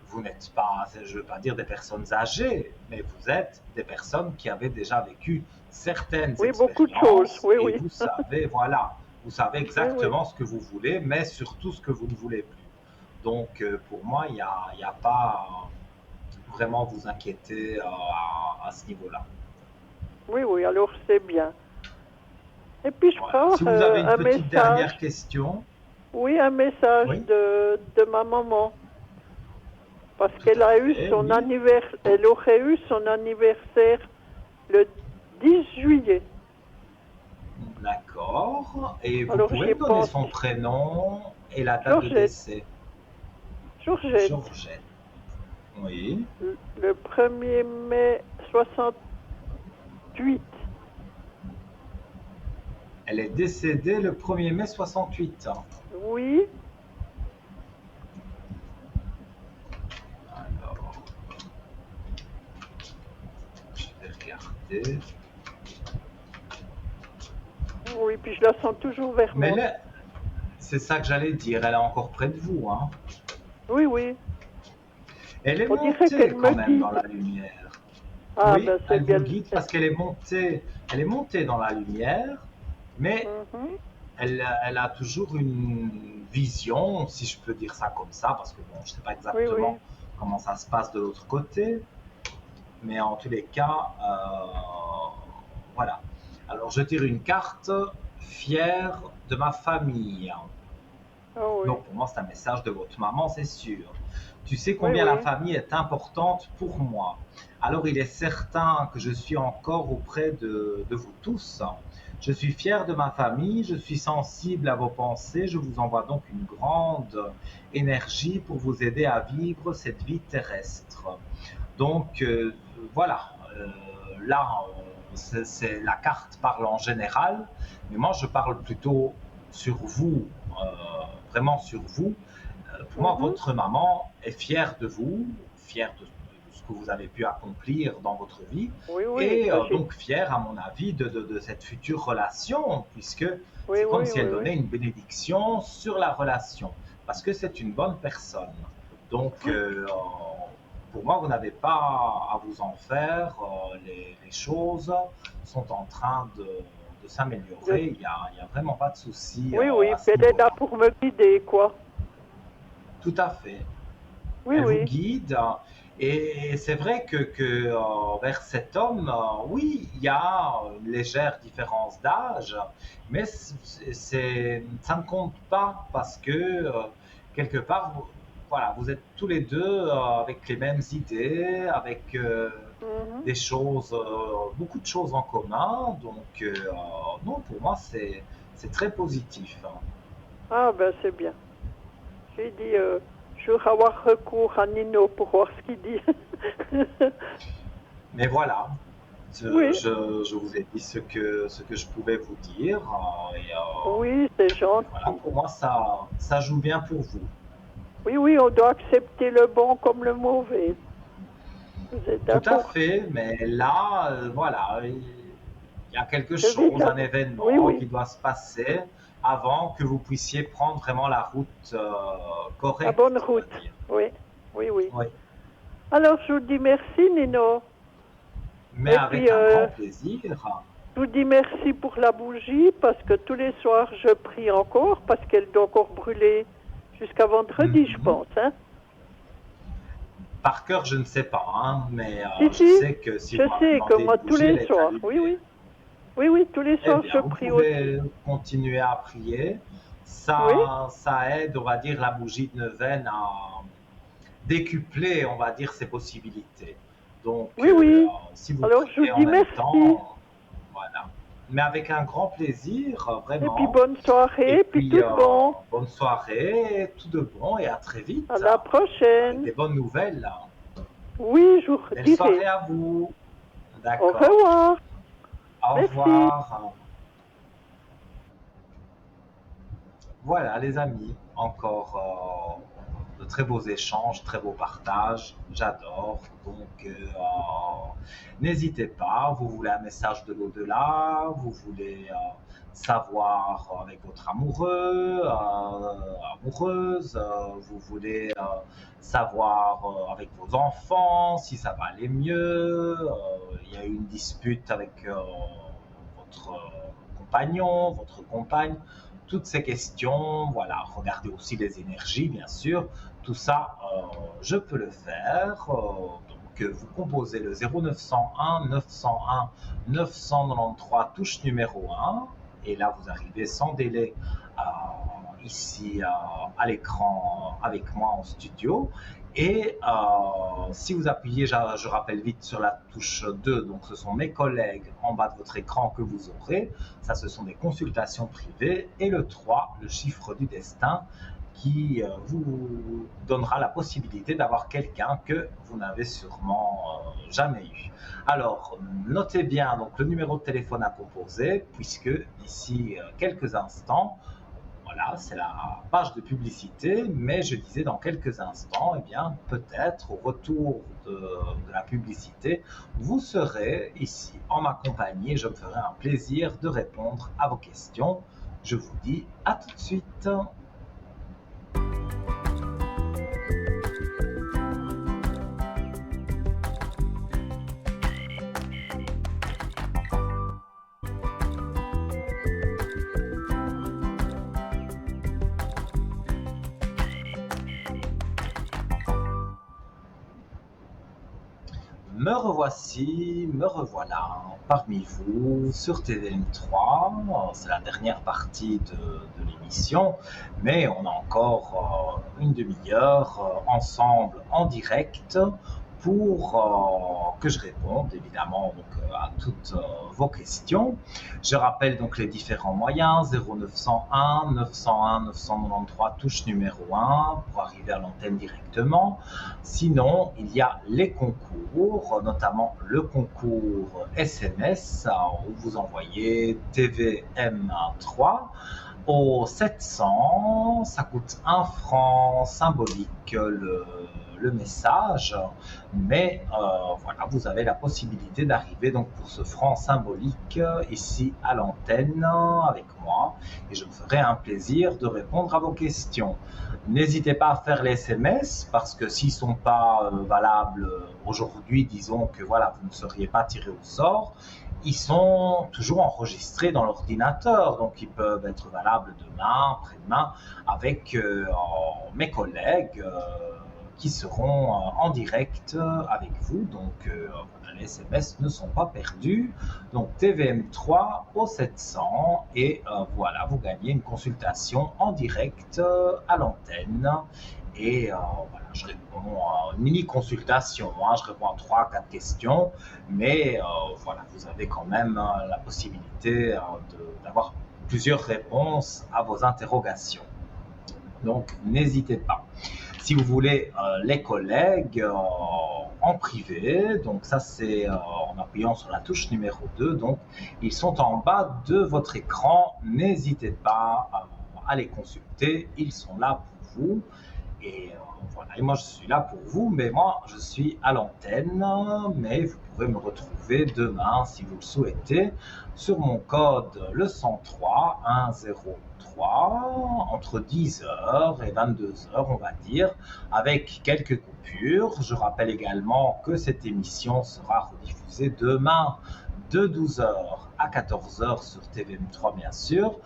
vous n'êtes pas, je ne veux pas dire des personnes âgées, mais vous êtes des personnes qui avaient déjà vécu certaines
Oui, beaucoup de choses.
expériences
Oui,
et
oui.
vous savez, voilà, Vous savez
oui,
exactement ce que vous voulez, mais surtout ce que vous ne voulez plus. Donc, pour moi, il y a pas vraiment vous inquiéter à ce niveau-là.
oui, oui, alors c'est bien. Et puis je
Voilà.
prends
Si vous avez une
un
petite dernière
message,
question,
oui, un message
oui,
de ma maman. Parce
tout
qu'elle
à
a eu
fait,
son
oui.
anniversaire, elle aurait eu son anniversaire le 10 juillet.
D'accord. Et vous
Alors
pouvez
j'y
me donner
pense.
son prénom et la date de
Georgette,
décès?
Georgette,
Georgette. Oui.
le 1er mai 68.
Elle est décédée le 1er mai 68.
Oui,
Alors, je vais regarder.
oui, puis je la sens toujours vers
Mais
moi.
là, c'est ça que j'allais dire, elle est encore près de vous, hein.
Oui, oui.
Elle est
On dirait
montée
qu'elle
quand
me
même dans
guide.
la lumière.
Ah,
Oui,
ben c'est
elle vous
bien.
guide parce qu'elle est elle est montée dans la lumière, mais
Mhm.
elle a toujours une vision, si je peux dire ça comme ça, parce que bon, je ne sais pas
Oui, oui.
exactement comment ça se passe de l'autre côté, mais en tous les cas, voilà. Alors, je tire une carte fière de ma famille.
Ah oui.
Donc, pour moi, c'est un message de votre maman, c'est sûr. Tu sais
Oui,
combien la
oui.
famille est importante pour moi. Alors, il est certain que je suis encore auprès de vous tous. Je suis fier de ma famille, je suis sensible à vos pensées, je vous envoie donc une grande énergie pour vous aider à vivre cette vie terrestre. Donc, voilà. Là, la carte parle en général, mais moi, je parle plutôt sur vous, vraiment sur vous. Pour moi,
Mhm.
votre maman est fière de vous, fière de ce que vous avez pu accomplir dans votre vie,
Oui, oui.
et
Ça,
donc fière, à mon avis, de cette future relation, puisque
Oui,
c'est comme
oui,
si elle
oui, oui.
donnait une bénédiction sur la relation, parce que c'est une bonne personne. Donc, pour moi, vous n'avez pas à vous en faire. Les choses sont en train de
De-
s'améliorer. Il y a vraiment pas de souci
Oui, oui.
à
Puis
ce
elle est là
niveau-là.
pour me guider, quoi.
Tout à fait.
Oui,
Elle vous
oui.
guide. Et c'est vrai vers cet homme, oui, il y a une légère différence d'âge, mais ça ne compte pas parce que quelque part, voilà, vous êtes tous les deux avec les mêmes idées, avec
Mhm.
des choses, beaucoup de choses en commun. Donc, non, pour moi, c'est très positif, hein.
Ah, ben c'est bien. J'ai dit, je vais avoir recours à Nino pour voir ce qu'il dit.
Mais voilà,
Oui,
je vous ai dit ce que je pouvais vous dire.
oui, c'est
Voilà,
gentil.
pour moi, ça joue bien pour vous.
Oui, oui, on doit accepter le bon comme le mauvais. Vous êtes
Tout à
d'accord?
fait, mais là, voilà, il y a quelque
Je vais
chose, un
Oui,
événement
oui,
qui doit se passer avant que vous puissiez prendre vraiment la route
la bonne
correcte, on va
route.
dire.
Oui, oui, oui.
Oui,
Alors, je vous dis merci, Nino.
mais
Et puis,
avec un grand plaisir.
je vous dis merci pour la bougie, parce que tous les soirs, je prie encore, parce qu'elle doit encore brûler jusqu'à vendredi, je
Mhm.
pense. Hein.
Par cœur, je ne sais pas, hein, mais
Si,
je
si,
sais que si
je
vous m'avez
sais que
demandé
moi,
une
tous
bougie, elle
les
est
soirs, oui,
allumée.
oui. Oui, oui, tous les
Eh
soirs, je
bien, vous
prie aussi.
pouvez continuer à prier.
Oui,
Ça aide, on va dire, la bougie de neuvaine à décupler, on va dire, ses possibilités. Donc,
oui, oui.
si vous
Alors, je vous
priez en
dis
même
merci.
temps, voilà. Mais avec un grand plaisir,
Et puis,
vraiment.
bonne
Et
soirée, puis
puis,
tout de bon.
bonne soirée, tout de bon et à très
À
vite
la
avec
prochaine.
des bonnes nouvelles.
Oui, je vous
Belle soirée
dirai.
à vous.
Au
D'accord.
revoir.
Au
Merci.
revoir. Voilà, les amis, encore de très beaux échanges, très beaux partages. J'adore. Donc, n'hésitez pas. Vous voulez un message de l'au-delà, vous voulez savoir avec votre amoureux, amoureuse, vous voulez savoir avec vos enfants si ça va aller mieux. Il y a eu une dispute avec votre compagnon, votre compagne. toutes ces questions, voilà, regardez aussi les énergies, bien sûr, tout ça, je peux le faire. Donc, vous composez le 0901 901 993, touche numéro 1, et là, vous arrivez sans délai ici à l'écran avec moi en studio. Et si vous appuyez, je rappelle vite, sur la touche 2, donc ce sont mes collègues en bas de votre écran que vous aurez. Ça, ce sont des consultations privées. Et le 3, le chiffre du destin, qui vous donnera la possibilité d'avoir quelqu'un que vous n'avez sûrement jamais eu. Alors, notez bien donc le numéro de téléphone à composer, puisque d'ici quelques instants, voilà, c'est la page de publicité, mais je disais dans quelques instants, eh bien, peut-être au retour de la publicité, vous serez ici en ma compagnie et je me ferai un plaisir de répondre à vos questions. Je vous dis à tout de suite. Me revoici, me revoilà parmi vous sur TVM3. C'est la dernière partie de l'émission, mais on a encore une demi-heure ensemble en direct pour que je réponde évidemment donc, à toutes vos questions. Je rappelle donc les différents moyens: 0901 901 993, touche numéro 1 pour arriver à l'antenne directement. Sinon, il y a les concours, notamment le concours SMS où vous envoyez TVM3 au 700, ça coûte 1 franc symbolique le message, mais voilà, vous avez la possibilité d'arriver donc pour ce franc symbolique ici à l'antenne avec moi et je me ferai un plaisir de répondre à vos questions. N'hésitez pas à faire les SMS parce que s'ils ne sont pas valables aujourd'hui, disons que voilà, vous ne seriez pas tiré au sort, ils sont toujours enregistrés dans l'ordinateur, donc ils peuvent être valables demain, après-demain, avec mes collègues qui seront en direct avec vous. Donc les SMS ne sont pas perdus. Donc TVM3 au 700 et voilà, vous gagnez une consultation en direct à l'antenne. Et voilà, je réponds à une mini-consultation, hein, je réponds à 3-4 questions, mais voilà, vous avez quand même la possibilité d'avoir plusieurs réponses à vos interrogations. Donc n'hésitez pas. Si vous voulez les collègues en privé, donc ça c'est en appuyant sur la touche numéro 2, donc ils sont en bas de votre écran, n'hésitez pas à les consulter, ils sont là pour vous. Et voilà, et moi je suis là pour vous, mais moi je suis à l'antenne, mais vous pourrez me retrouver demain si vous le souhaitez sur mon code le 103 103 entre 10h et 22h on va dire, avec quelques coupures. Je rappelle également que cette émission sera rediffusée demain de 12h à 14h sur TVM3 bien sûr.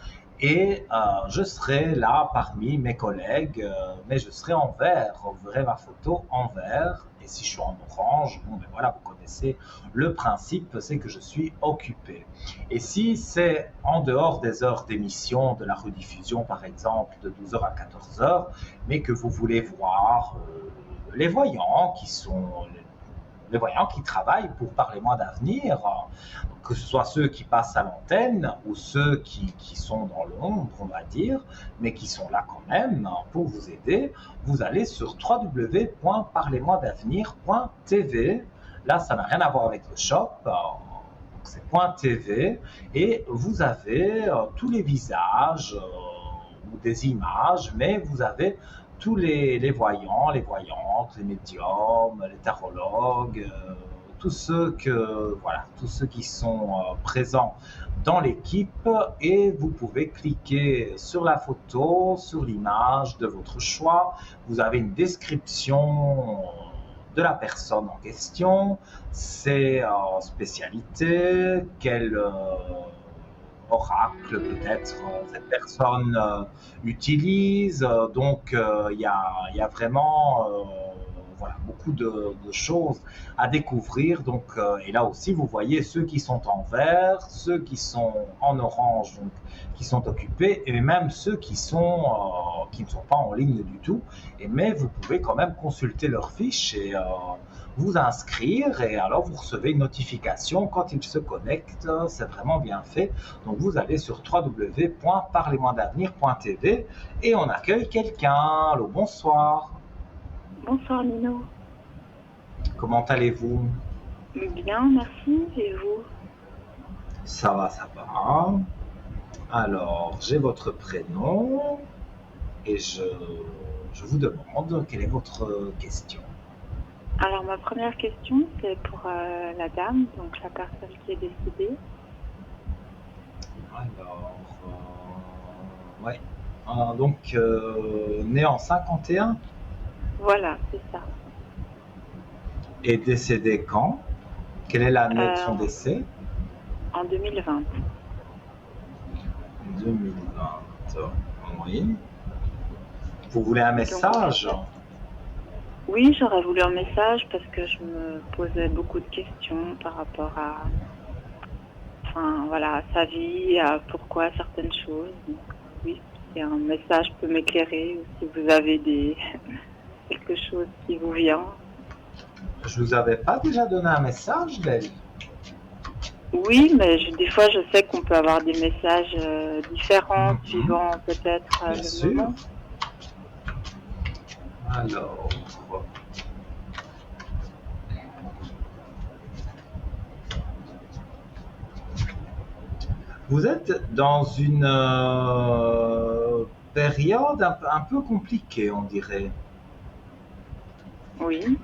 Et je serai là parmi mes collègues, mais je serai en vert. Vous verrez ma photo en vert. Et si je suis en orange, bon ben voilà, vous connaissez le principe, c'est que je suis occupé. Et si c'est en dehors des heures d'émission, de la rediffusion par exemple, de 12h à 14h, mais que vous voulez voir les voyants qui sont les voyants qui travaillent pour Parlez-moi d'avenir, que ce soit ceux qui passent à l'antenne ou ceux qui sont dans l'ombre, on va dire, mais qui sont là quand même pour vous aider, vous allez sur www.parlez-moi-d'avenir.tv. Là, ça n'a rien à voir avec le shop, c'est .tv, et vous avez tous les visages ou des images, mais vous avez tous les voyants, les voyantes, les médiums, les tarologues, tous ceux qui sont présents dans l'équipe, et vous pouvez cliquer sur la photo, sur l'image de votre choix. Vous avez une description de la personne en question, ses spécialités, quelle oracle peut-être cette personne utilise. Donc il y a vraiment voilà, beaucoup de choses à découvrir. Donc, et là aussi, vous voyez ceux qui sont en vert, ceux qui sont en orange, donc, qui sont occupés, et même ceux qui ne sont pas en ligne du tout. Mais vous pouvez quand même consulter leurs fiches et vous inscrire, et alors vous recevez une notification quand ils se connectent. C'est vraiment bien fait. Donc vous allez sur www.parlez-moi-d'avenir.tv et on accueille quelqu'un. Allô, bonsoir.
Bonsoir Nino.
Comment allez-vous?
Bien, merci. Et vous?
Ça va, ça va. Alors, j'ai votre prénom et je vous demande quelle est votre question.
Alors ma première question, c'est pour la dame, donc la personne qui est décédée.
Alors, ouais. Donc, né en 51
Voilà, c'est ça.
et décédé quand? Quelle est l'année de son décès?
En 2020.
2020. Oui. Vous voulez un message?
Oui, j'aurais voulu un message parce que je me posais beaucoup de questions par rapport à, enfin, voilà, à sa vie, à pourquoi certaines choses. Donc, oui, si un message peut m'éclairer ou si vous avez quelque chose qui vous vient.
Je vous avais pas déjà donné un message, d'elle?
Oui, mais des fois, je sais qu'on peut avoir des messages différents suivant peut-être
Bien
le
sûr.
moment.
Alors, vous êtes dans une période un peu compliquée, on dirait,
Oui,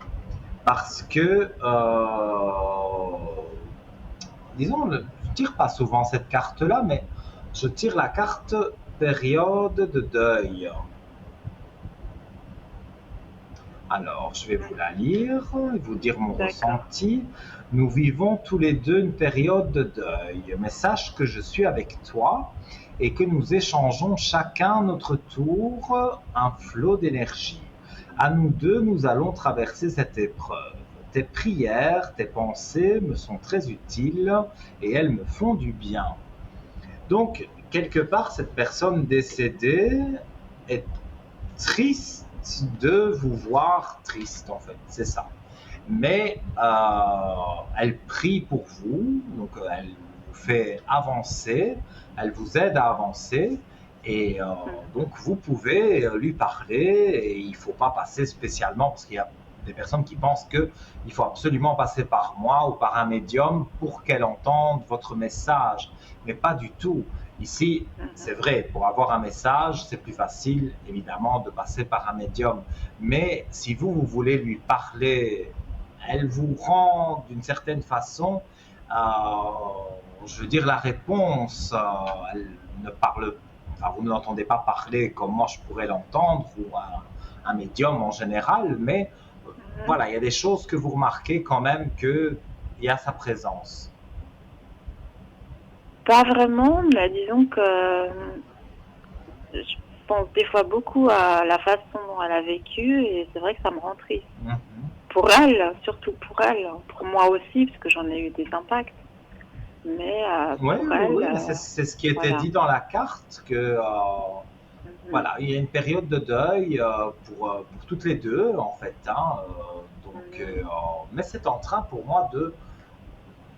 parce que, disons, je tire pas souvent cette carte-là, mais je tire la carte période de deuil. Alors, je vais vous la lire et vous dire mon
D'accord.
ressenti. Nous vivons tous les deux une période de deuil, mais sache que je suis avec toi et que nous échangeons chacun notre tour un flot d'énergie. À nous deux, nous allons traverser cette épreuve. Tes prières, tes pensées me sont très utiles et elles me font du bien. Donc, quelque part, cette personne décédée est triste de vous voir triste, en fait, c'est ça. Mais elle prie pour vous, donc elle vous fait avancer, elle vous aide à avancer, et donc vous pouvez lui parler, et il ne faut pas passer spécialement, parce qu'il y a des personnes qui pensent qu'il faut absolument passer par moi ou par un médium pour qu'elle entende votre message, mais pas du tout. Ici, c'est vrai, pour avoir un message, c'est plus facile, évidemment, de passer par un médium. Mais si vous voulez lui parler, elle vous rend d'une certaine façon, je veux dire, la réponse, elle ne parle, enfin, vous ne l'entendez pas parler comme moi je pourrais l'entendre, ou un médium en général, mais voilà, il y a des choses que vous remarquez quand même qu'il y a sa présence.
pas vraiment, mais disons que je pense des fois beaucoup à la façon dont elle a vécu et c'est vrai que ça me rend triste. Pour elle, surtout pour elle, pour moi aussi, parce que j'en ai eu des impacts. Mais pour elle,
oui, c'est ce qui était
voilà.
dit dans la carte, que voilà, il y a une période de deuil pour toutes les deux, en fait. Hein, mais c'est en train pour moi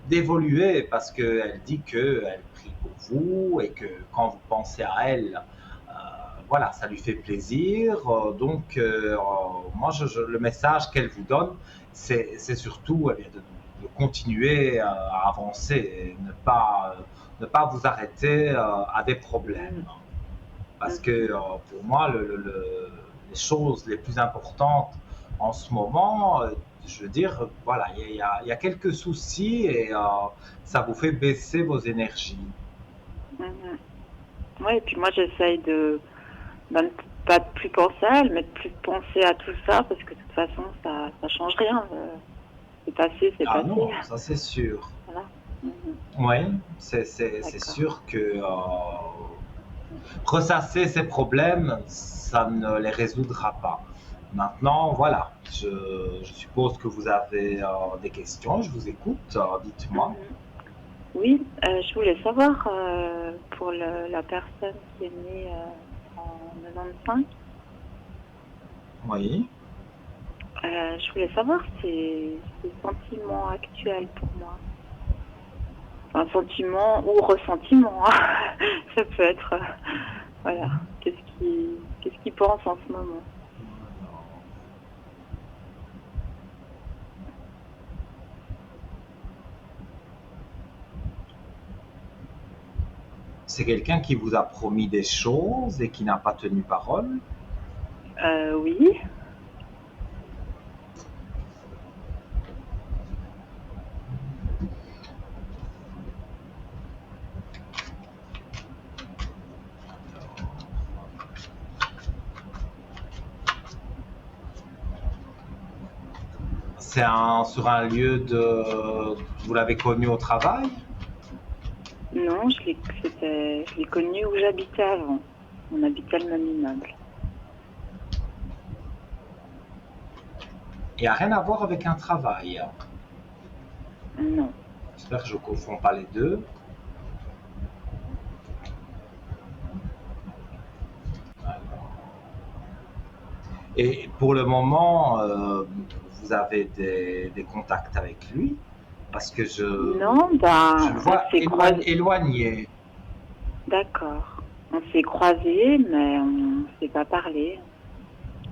d'évoluer, parce qu'elle dit qu'elle prie pour vous et que quand vous pensez à elle, voilà, ça lui fait plaisir. Donc, moi, le message qu'elle vous donne, c'est surtout de continuer à avancer et ne pas vous arrêter à des problèmes. Parce que pour moi, les choses les plus importantes en ce moment, je veux dire, voilà, il y a quelques soucis et ça vous fait baisser vos énergies.
Oui, et puis moi, j'essaye de ne pas plus penser à elle, mais de plus penser à tout ça, parce que de toute façon, ça change rien. C'est passé, c'est passé.
Ah non, ça c'est sûr.
Voilà.
Oui, c'est
D'accord.
sûr que ressasser ces problèmes, ça ne les résoudra pas. Maintenant, voilà, je suppose que vous avez des questions, je vous écoute, dites-moi.
Oui, je voulais savoir pour la personne qui est née en 95,
Oui.
je voulais savoir ses sentiments actuels pour moi. Un sentiment ou ressentiment, hein. Ça peut être, voilà, qu'est-ce qu'il pense en ce moment.
C'est quelqu'un qui vous a promis des choses et qui n'a pas tenu parole.
Oui,
C'est sur un lieu de... Vous l'avez connu au travail?
non, je l'ai connu où j'habitais avant. On habitait le même immeuble.
Il n'y a rien à voir avec un travail.
Non.
J'espère que je ne confonds pas les deux. Et pour le moment, vous avez des contacts avec lui? Parce que je
Non,
le vois
on s'est croisés.
éloigné.
D'accord. On s'est croisés, mais on ne s'est pas parlé.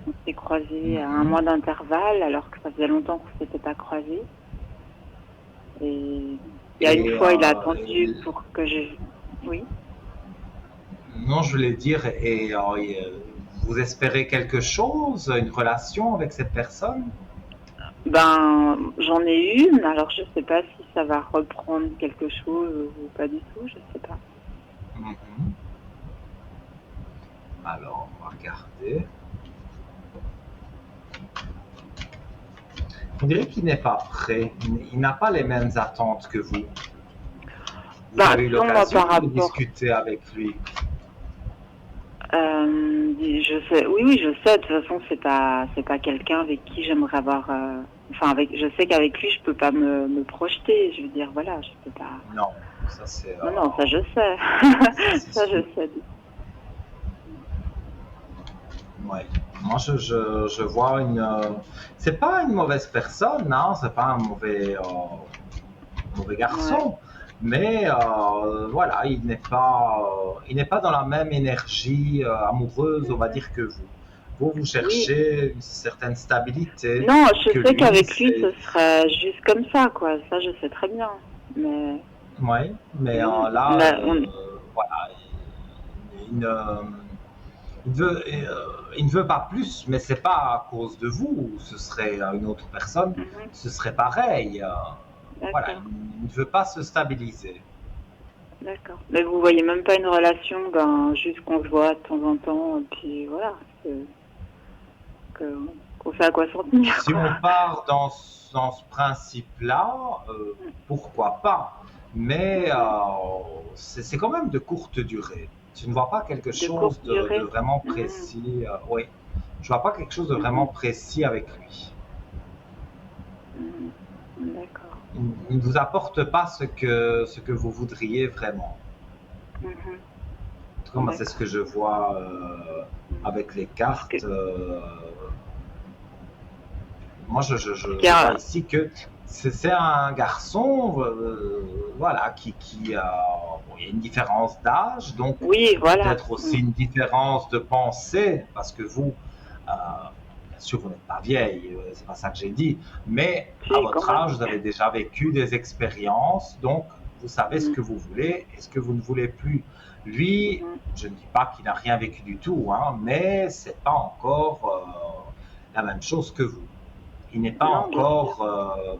On s'est croisés à un mois d'intervalle, alors que ça faisait longtemps qu'on ne s'était pas croisés. Et il y a une fois, il a attendu pour que je... Oui.
Non, je voulais dire, et vous espérez quelque chose, une relation avec cette personne?
Ben, j'en ai une, alors je ne sais pas si ça va reprendre quelque chose ou pas du tout, je ne sais pas.
Alors, on va regarder. On dirait qu'il n'est pas prêt. Il n'a pas les mêmes attentes que vous. Vous avez eu l'occasion de discuter avec lui?
Je sais, oui, je sais. De toute façon, c'est pas quelqu'un avec qui j'aimerais avoir. Enfin, je sais qu'avec lui, je peux pas me projeter. Je veux dire, voilà, je peux pas.
Non, ça c'est.
Non, ça je sais. Ça je sais.
Ouais. Moi, je vois une. C'est pas une mauvaise personne, hein. C'est pas un mauvais garçon. Ouais. Mais voilà, il n'est pas dans la même énergie amoureuse, on va dire, que vous. Vous cherchez une certaine stabilité.
Non, je sais qu'avec lui, ce serait juste comme ça, quoi. Ça, je sais très bien. Mais...
Oui, mais là, voilà, il ne veut pas plus, mais c'est pas à cause de vous. Ce serait une autre personne, ce serait pareil. Voilà, il ne veut pas se stabiliser.
D'accord. Mais vous voyez même pas une relation, juste qu'on se voit de temps en temps, et puis voilà, qu'on sait à quoi s'en tenir.
Si on part dans ce principe-là, pourquoi pas? Mais c'est quand même de courte durée. Tu ne vois pas quelque chose de vraiment précis. Oui, je vois pas quelque chose de vraiment précis avec lui.
D'accord.
Il ne vous apporte pas ce que vous voudriez vraiment. En tout cas, moi, c'est ce que je vois avec les cartes. Moi, je vois ici que c'est un garçon, voilà, il y a une différence d'âge, donc
oui, voilà.
Peut-être aussi une différence de pensée, parce que vous, bien sûr, vous n'êtes pas vieille, c'est pas ça que j'ai dit, mais à votre âge, vous avez déjà vécu des expériences, donc vous savez ce que vous voulez et ce que vous ne voulez plus. Lui, je ne dis pas qu'il n'a rien vécu du tout, hein, mais c'est pas encore la même chose que vous. Il n'est pas encore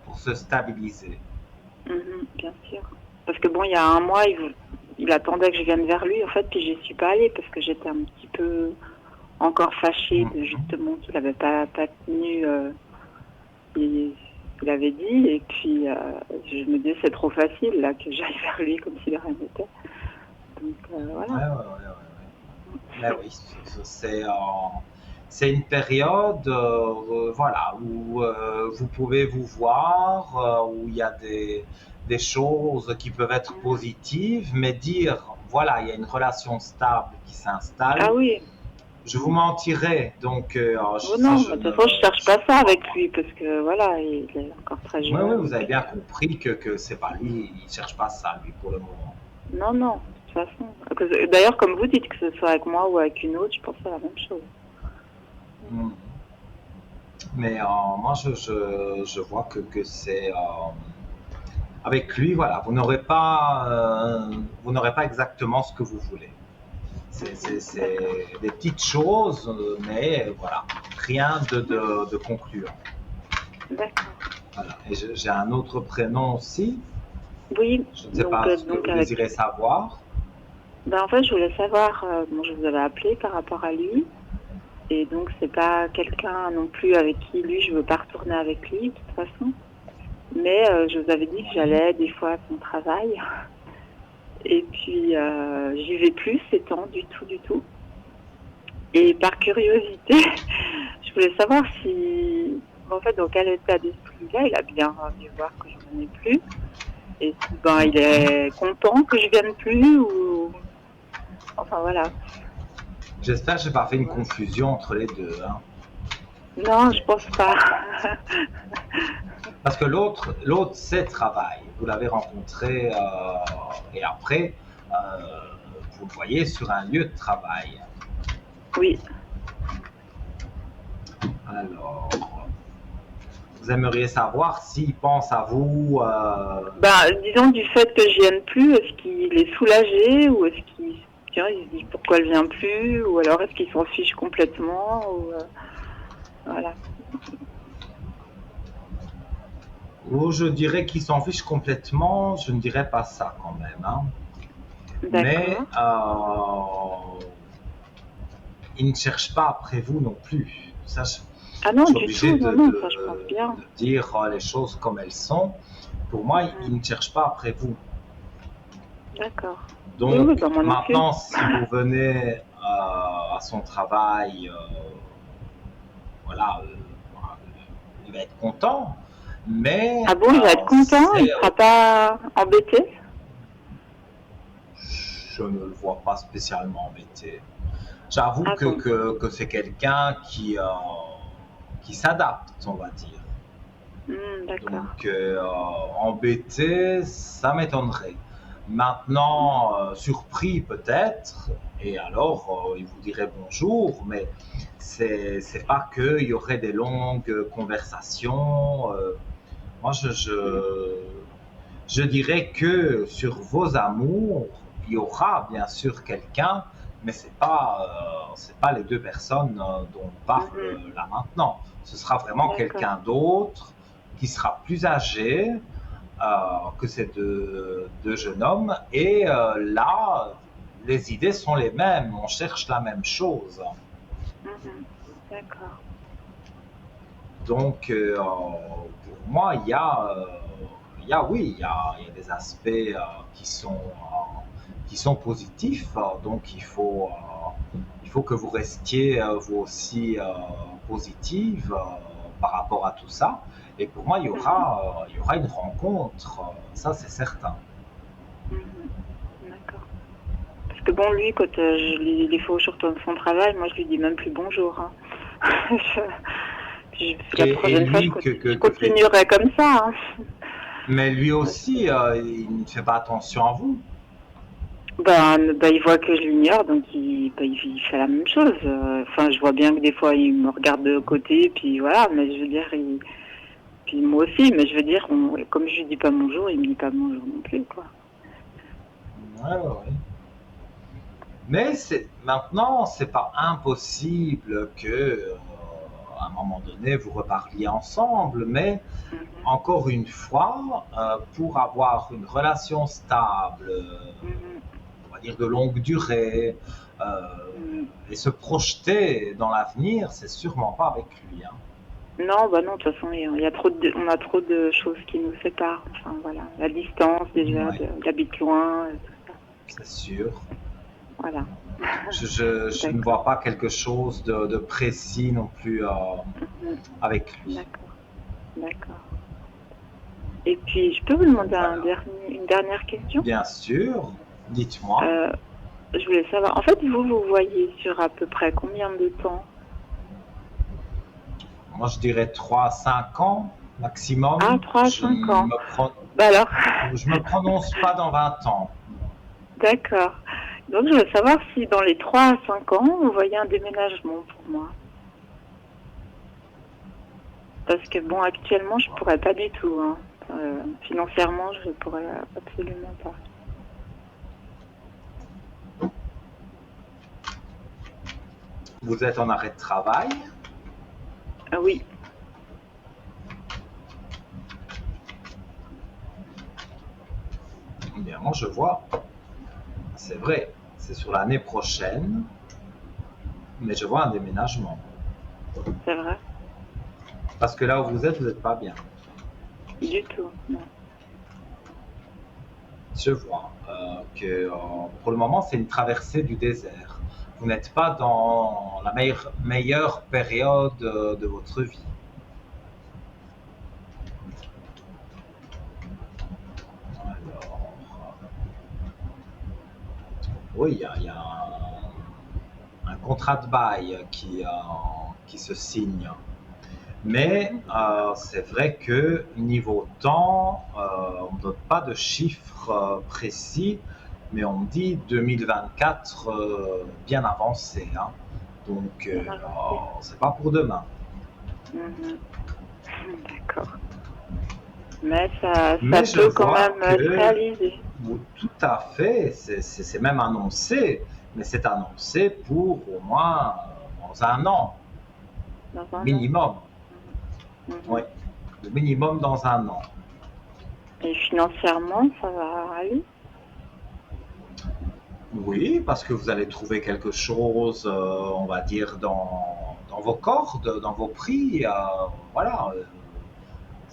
pour se stabiliser.
Bien sûr. Parce que bon, il y a un mois, il attendait que je vienne vers lui, en fait, puis j'y suis pas allée parce que j'étais un petit peu encore fâchée de justement qu'il n'avait pas tenu qu'il avait dit. Et puis, je me disais, c'est trop facile, là, que j'aille vers lui comme si de rien n'était. Donc, voilà.
Mais oui, c'est une période voilà, où vous pouvez vous voir, où il y a des choses qui peuvent être positives, mais dire, voilà, il y a une relation stable qui s'installe.
Ah oui.
Je vous mentirais, donc
Non, de toute façon, je cherche pas ça avec lui, parce que voilà, il est encore très jeune.
Oui, vous avez bien compris que c'est pas lui, il cherche pas ça, lui, pour le moment.
Non, de toute façon. D'ailleurs, comme vous dites, que ce soit avec moi ou avec une autre, je pense à la même chose.
Mais moi, je vois que c'est... avec lui, voilà, vous n'aurez pas exactement ce que vous voulez. C'est des petites choses, mais voilà, rien de concluant.
D'accord.
Voilà. Et j'ai un autre prénom aussi.
Oui.
Je ne sais pas ce que vous désirez savoir.
Ben, en fait, je voulais savoir, je vous avais appelé par rapport à lui. Et donc, c'est pas quelqu'un non plus avec qui, lui, je veux pas retourner avec lui, de toute façon. Mais je vous avais dit que j'allais des fois à son travail. Et puis, j'y vais plus ces temps, du tout. Et par curiosité, je voulais savoir si, en fait, dans quel état d'esprit il a bien dû voir que je ne venais plus. Et si, il est content que je vienne plus ou... Enfin, voilà.
J'espère que je n'ai pas fait une confusion entre les deux. Hein.
Non, je pense pas.
Parce que l'autre c'est travail. Vous l'avez rencontré et après, vous le voyez sur un lieu de travail.
Oui.
Alors, vous aimeriez savoir s'il pense à vous
disons du fait que je vienne plus, est-ce qu'il est soulagé ou est-ce qu'il se dit pourquoi elle vient plus, ou alors est-ce qu'il s'en fiche complètement, ou voilà.
Oh, je dirais qu'il s'en fiche complètement, je ne dirais pas ça quand même. Hein. Mais il ne cherche pas après vous non plus. Ça,
ah non,
du tout,
non, ça je pense bien.
De dire les choses comme elles sont. Pour moi, il ne cherche pas après vous.
D'accord.
Donc, maintenant, si vous venez à son travail, voilà, il va être content. Mais,
ah bon, il va être content? Il ne sera pas embêté?
Je ne le vois pas spécialement embêté. J'avoue que c'est quelqu'un qui s'adapte, on va dire. Donc, embêté, ça m'étonnerait. Maintenant, surpris peut-être, et alors il vous dirait bonjour, mais c'est pas qu'il y aurait des longues conversations. Moi, je dirais que sur vos amours, il y aura bien sûr quelqu'un, mais c'est pas les deux personnes dont on parle là maintenant. Ce sera vraiment quelqu'un d'autre qui sera plus âgé que ces deux jeunes hommes. Et là, les idées sont les mêmes. On cherche la même chose.
D'accord.
Donc, pour moi, il y a des aspects qui sont positifs. Donc, il faut que vous restiez vous aussi positive par rapport à tout ça. Et pour moi, il y aura une rencontre. Ça, c'est certain.
D'accord. Parce que bon, lui, quand des fois je retourne son travail, moi, je lui dis même plus bonjour. Hein. La prochaine fois, je continuerai comme ça. Hein.
Mais lui aussi, il ne fait pas attention à vous.
Il voit que je l'ignore, donc il fait la même chose. Enfin, je vois bien que des fois, il me regarde de côté, puis voilà, mais je veux dire, puis moi aussi, mais je veux dire, comme je lui dis pas bonjour, il me dit pas bonjour non plus, quoi.
Ouais. Mais maintenant, c'est pas impossible que à un moment donné, vous reparliez ensemble, mais encore une fois, pour avoir une relation stable, on va dire de longue durée, et se projeter dans l'avenir, c'est sûrement pas avec lui. Hein.
Non, bah non, de toute façon, il y a on a trop de choses qui nous séparent. Enfin, voilà. La distance, déjà,
Ouais,
j'habite loin, tout ça.
c'est sûr.
Voilà.
Je ne
D'accord.
vois pas quelque chose de précis non plus
Mhm.
avec lui.
D'accord. D'accord. Et puis, je peux vous demander
Voilà.
une dernière question?
Bien sûr, dites-moi.
Je voulais savoir, en fait, vous voyez sur à peu près combien de temps?
Moi, je dirais 3 à 5 ans maximum.
Ah, 3 à 5 ans. Bah alors,
Je me prononce pas dans 20 ans.
d'accord. Donc, je voulais savoir si dans les 3 à 5 ans, vous voyez un déménagement pour moi. Parce que, bon, actuellement, je pourrais pas du tout. Hein. Financièrement, je pourrais absolument pas.
Vous êtes en arrêt de travail?
Ah oui.
Bien, moi, je vois. C'est vrai, c'est sur l'année prochaine, mais je vois un déménagement.
C'est vrai?
Parce que là où vous n'êtes pas bien.
Du tout, non.
Je vois que pour le moment, c'est une traversée du désert. Vous n'êtes pas dans la meilleure période de votre vie. Alors, oui, il y a un contrat de bail qui se signe. Mais c'est vrai que niveau temps, on ne donne pas de chiffres précis, mais on dit 2024 bien avancé. Hein. Donc, c'est pas pour demain.
Mhm. D'accord. Mais ça
Mais je
peut quand
vois
même se réaliser.
tout à fait, c'est même annoncé, mais c'est annoncé pour au moins dans un an,
Dans un an.
minimum.
Mhm.
Oui, le minimum dans un an.
Et financièrement, ça va aller?
Oui, parce que vous allez trouver quelque chose, on va dire, dans vos cordes, dans vos prix. Voilà,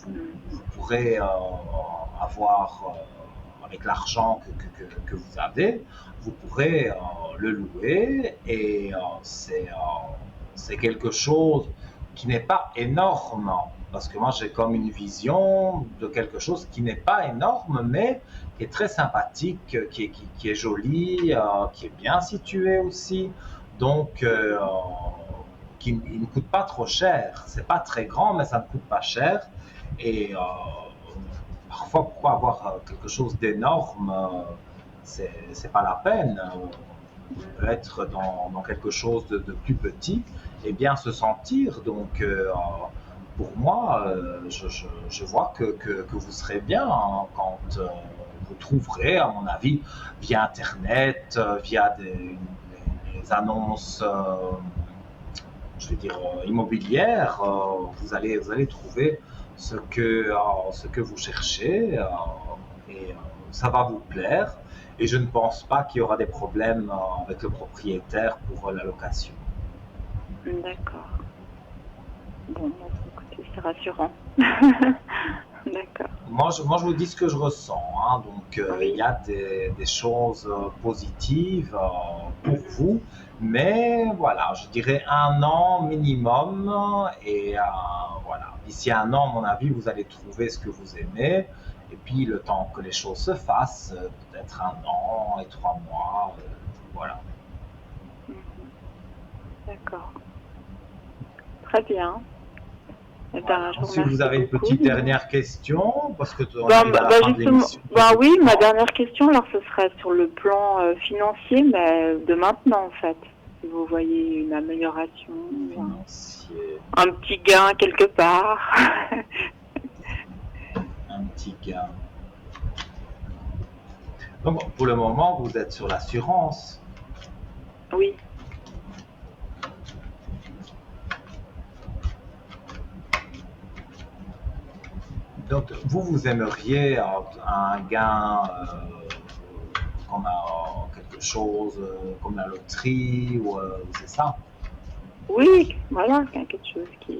vous pourrez avoir, avec l'argent que vous avez, vous pourrez le louer et c'est quelque chose qui n'est pas énorme. Parce que moi, j'ai comme une vision de quelque chose qui n'est pas énorme, mais qui est très sympathique, qui est joli, qui est bien situé aussi. Donc, qui il ne coûte pas trop cher. C'est pas très grand, mais ça ne coûte pas cher. Et parfois, pourquoi avoir quelque chose d'énorme c'est pas la peine. On peut être dans quelque chose de plus petit et bien se sentir. Donc, pour moi, je vois que vous serez bien hein, quand vous trouverez, à mon avis, via Internet, via les annonces, je vais dire, immobilières, vous allez trouver ce que vous cherchez et ça va vous plaire. Et je ne pense pas qu'il y aura des problèmes avec le propriétaire pour la location.
D'accord. Bon, bah, écoutez, c'est rassurant. D'accord.
Moi, je vous dis ce que je ressens. Hein. Donc,
Oui.
il y a des choses positives pour vous. Mais voilà, je dirais un an minimum. Et voilà, d'ici un an, à mon avis, vous allez trouver ce que vous aimez. Et puis, le temps que les choses se fassent, peut-être un an et 3 mois. Voilà.
Mhm. D'accord. Très bien. Eh ben,
Voilà.
je vous
Ensuite, vous
remercie
avez une
beaucoup.
petite dernière question, parce que on
Bah,
arrive à la
bah,
fin de
justement,
l'émission.
bah oui, ma dernière question, alors ce serait sur le plan financier, mais de maintenant en fait. Si vous voyez une amélioration,
Financier.
un petit gain quelque part.
Un petit gain. Donc, pour le moment, vous êtes sur l'assurance.
Oui.
Donc, vous aimeriez un gain comme quelque chose comme la loterie ou c'est ça?
Oui, voilà, quelque chose qui...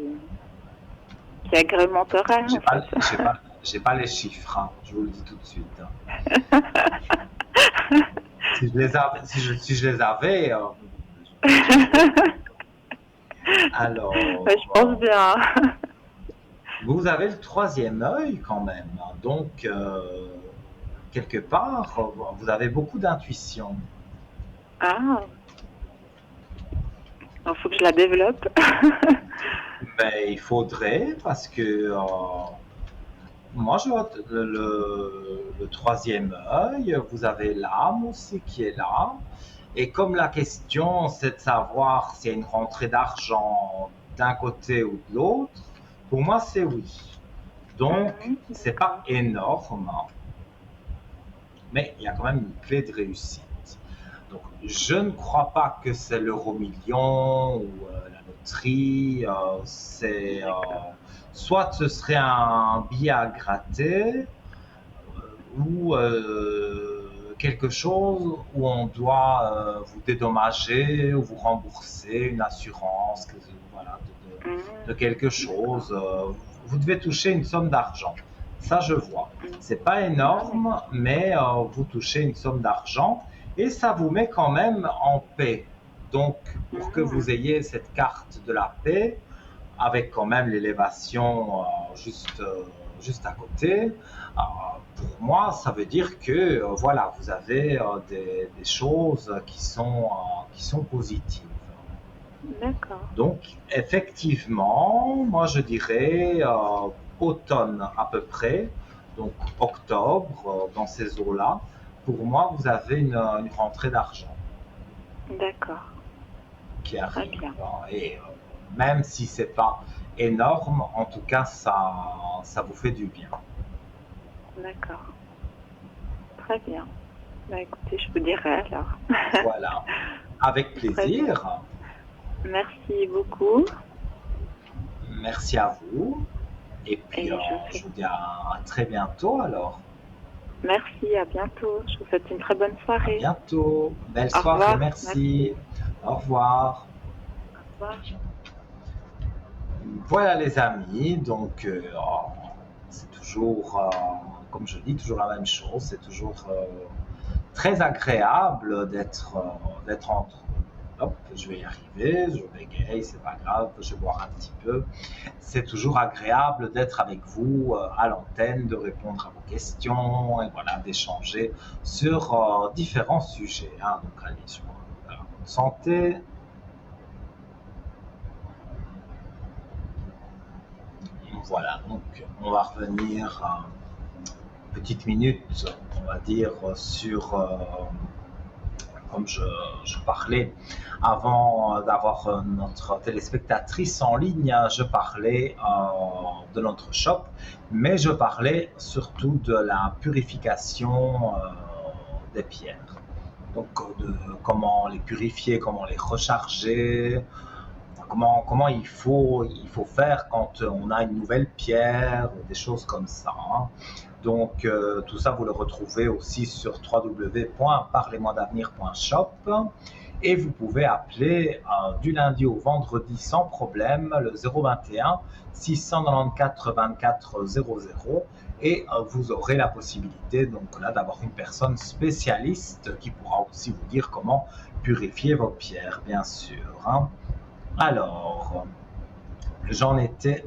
qui agrémentera.
J'ai
En
pas,
fait.
j'ai pas les chiffres, hein, je vous le dis tout de suite. Si je les avais, si je les avais, alors,
Ouais, je pense bien.
vous avez le troisième œil quand même, hein, donc quelque part, vous avez beaucoup d'intuition.
Ah, il faut que je la développe.
Mais il faudrait, parce que moi je vois le troisième œil, vous avez l'âme aussi qui est là. Et comme la question c'est de savoir s'il y a une rentrée d'argent d'un côté ou de l'autre, pour moi c'est oui. Donc c'est pas énorme, mais il y a quand même une clé de réussite. Donc je ne crois pas que c'est l'euro-million ou la loterie, soit ce serait un billet à gratter ou quelque chose où on doit vous dédommager ou vous rembourser une assurance, voilà, de quelque chose. Vous devez toucher une somme d'argent. Ça, je vois. C'est pas énorme, mais vous touchez une somme d'argent et ça vous met quand même en paix. Donc, pour que vous ayez cette carte de la paix, avec quand même l'élévation juste à côté, pour moi, ça veut dire que voilà, vous avez des choses qui sont positives.
D'accord.
Donc, effectivement, moi je dirais automne à peu près, donc octobre, dans ces eaux-là, pour moi, vous avez une rentrée d'argent
D'accord.
qui
Très
arrive.
bien.
Et même si c'est pas énorme, en tout cas, ça vous fait du bien.
D'accord. Très bien. Bah écoutez, je vous dirai alors.
Voilà. Avec plaisir.
Merci beaucoup.
Merci à vous. Et puis,
Et
je vous dis à très bientôt alors.
Merci, à bientôt. Je vous souhaite une très bonne
À
soirée.
bientôt. Belle
Au
soirée.
revoir.
Merci. Au revoir.
Au revoir.
Voilà les amis, donc c'est toujours, comme je dis, toujours la même chose, c'est toujours très agréable d'être entre... Hop, je vais y arriver, je bégaye, c'est pas grave, je vais boire un petit peu. C'est toujours agréable d'être avec vous à l'antenne, de répondre à vos questions et voilà, d'échanger sur différents sujets. Hein. Donc allez, sur la santé. Voilà, donc on va revenir une petite minute, on va dire, sur, comme je parlais, avant d'avoir notre téléspectatrice en ligne, je parlais de notre shop, mais je parlais surtout de la purification des pierres. Donc de comment les purifier, comment les recharger, comment il faut faire quand on a une nouvelle pierre, des choses comme ça. Hein. Donc tout ça, vous le retrouvez aussi sur www.parlez-moi-d'avenir.shop et vous pouvez appeler du lundi au vendredi sans problème le 021 694 24 00 et vous aurez la possibilité donc là d'avoir une personne spécialiste qui pourra aussi vous dire comment purifier vos pierres, bien sûr. Hein. Alors, j'en étais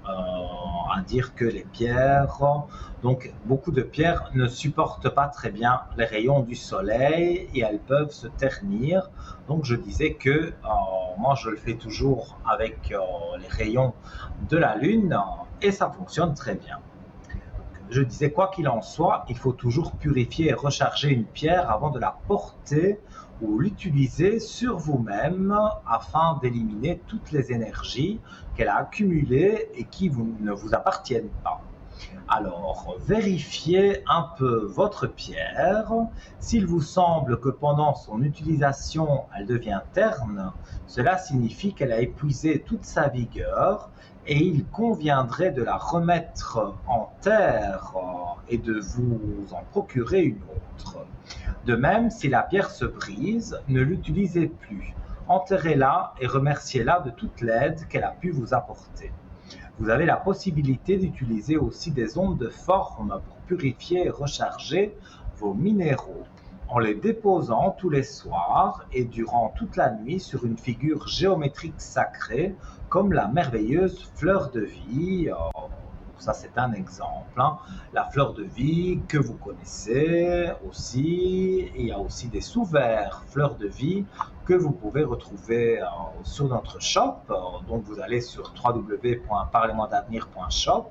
à dire que les pierres, donc beaucoup de pierres ne supportent pas très bien les rayons du soleil et elles peuvent se ternir. Donc je disais que moi je le fais toujours avec les rayons de la lune et ça fonctionne très bien. Je disais quoi qu'il en soit, il faut toujours purifier et recharger une pierre avant de la porter ou l'utiliser sur vous-même afin d'éliminer toutes les énergies qu'elle a accumulées et qui ne vous appartiennent pas. Alors, vérifiez un peu votre pierre. S'il vous semble que pendant son utilisation, elle devient terne, cela signifie qu'elle a épuisé toute sa vigueur et il conviendrait de la remettre en terre et de vous en procurer une autre. De même, si la pierre se brise, ne l'utilisez plus. Enterrez-la et remerciez-la de toute l'aide qu'elle a pu vous apporter. Vous avez la possibilité d'utiliser aussi des ondes de forme pour purifier et recharger vos minéraux en les déposant tous les soirs et durant toute la nuit sur une figure géométrique sacrée comme la merveilleuse fleur de vie. Ça, c'est un exemple, hein. La fleur de vie que vous connaissez aussi. Il y a aussi des sous-verts fleurs de vie que vous pouvez retrouver sur notre shop. Donc, vous allez sur www.parlez-moi-d'avenir.shop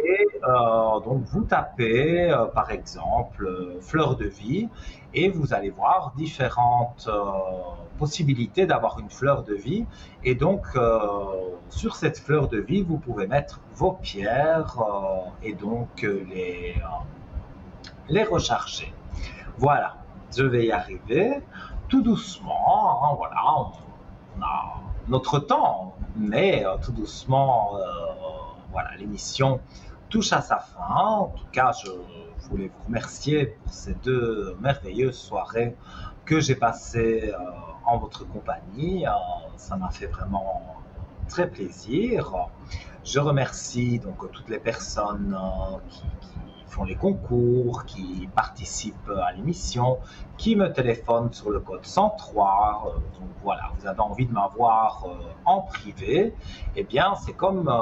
et donc vous tapez par exemple fleur de vie et vous allez voir différentes possibilités d'avoir une fleur de vie et donc sur cette fleur de vie vous pouvez mettre vos pierres et donc les recharger. Voilà, je vais y arriver tout doucement, hein, voilà, on a notre temps mais tout doucement voilà, l'émission touche à sa fin. En tout cas, je voulais vous remercier pour ces 2 merveilleuses soirées que j'ai passées en votre compagnie. Ça m'a fait vraiment très plaisir. Je remercie donc toutes les personnes qui font les concours, qui participent à l'émission, qui me téléphonent sur le code 103. Donc voilà, vous avez envie de m'avoir en privé, eh bien c'est comme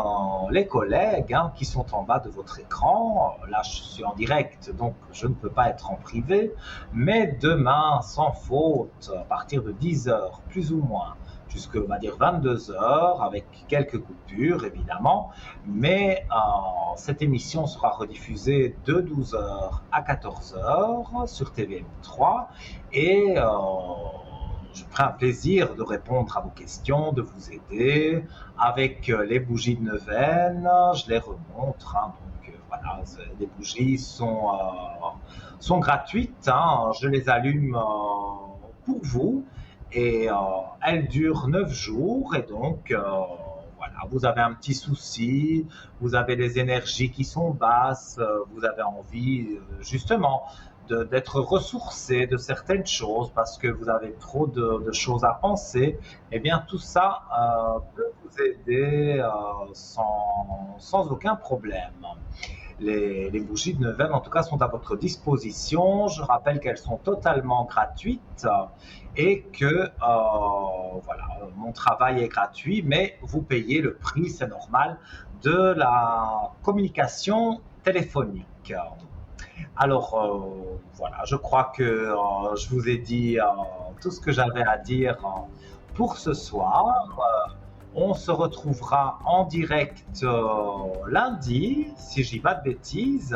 les collègues hein, qui sont en bas de votre écran. Là je suis en direct, donc je ne peux pas être en privé, mais demain, sans faute, à partir de 10h plus ou moins, jusqu'à, on va dire, 22h, avec quelques coupures, évidemment. Mais cette émission sera rediffusée de 12h à 14h sur TVM3. Et je ferai un plaisir de répondre à vos questions, de vous aider. Avec les bougies de neuvaine, je les remontre. Hein, donc voilà, les bougies sont gratuites. Hein, je les allume pour vous. Et elle dure 9 jours et donc voilà, vous avez un petit souci, vous avez des énergies qui sont basses, vous avez envie justement d'être ressourcé de certaines choses parce que vous avez trop de choses à penser, et bien tout ça peut vous aider sans aucun problème. Les bougies de neuvaine, en tout cas, sont à votre disposition. Je rappelle qu'elles sont totalement gratuites et que voilà, mon travail est gratuit, mais vous payez le prix, c'est normal, de la communication téléphonique. Alors voilà, je crois que je vous ai dit tout ce que j'avais à dire pour ce soir. On se retrouvera en direct lundi, si je dis pas de bêtises,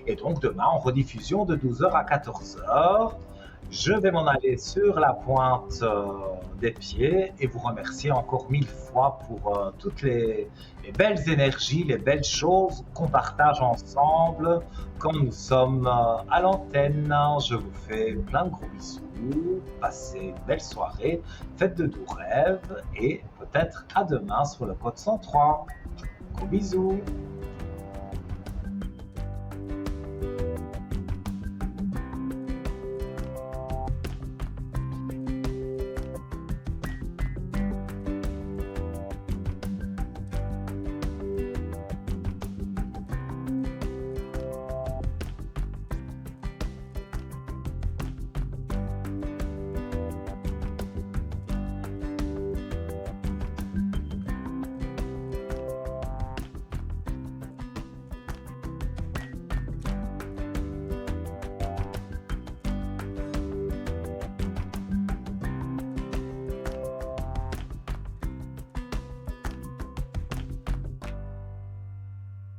et donc demain en rediffusion de 12h à 14h. Je vais m'en aller sur la pointe des pieds et vous remercier encore 1000 fois pour toutes les belles énergies, les belles choses qu'on partage ensemble quand nous sommes à l'antenne. Je vous fais plein de gros bisous, passez une belle soirée, faites de doux rêves et peut-être à demain sur le code 103. Gros bisous.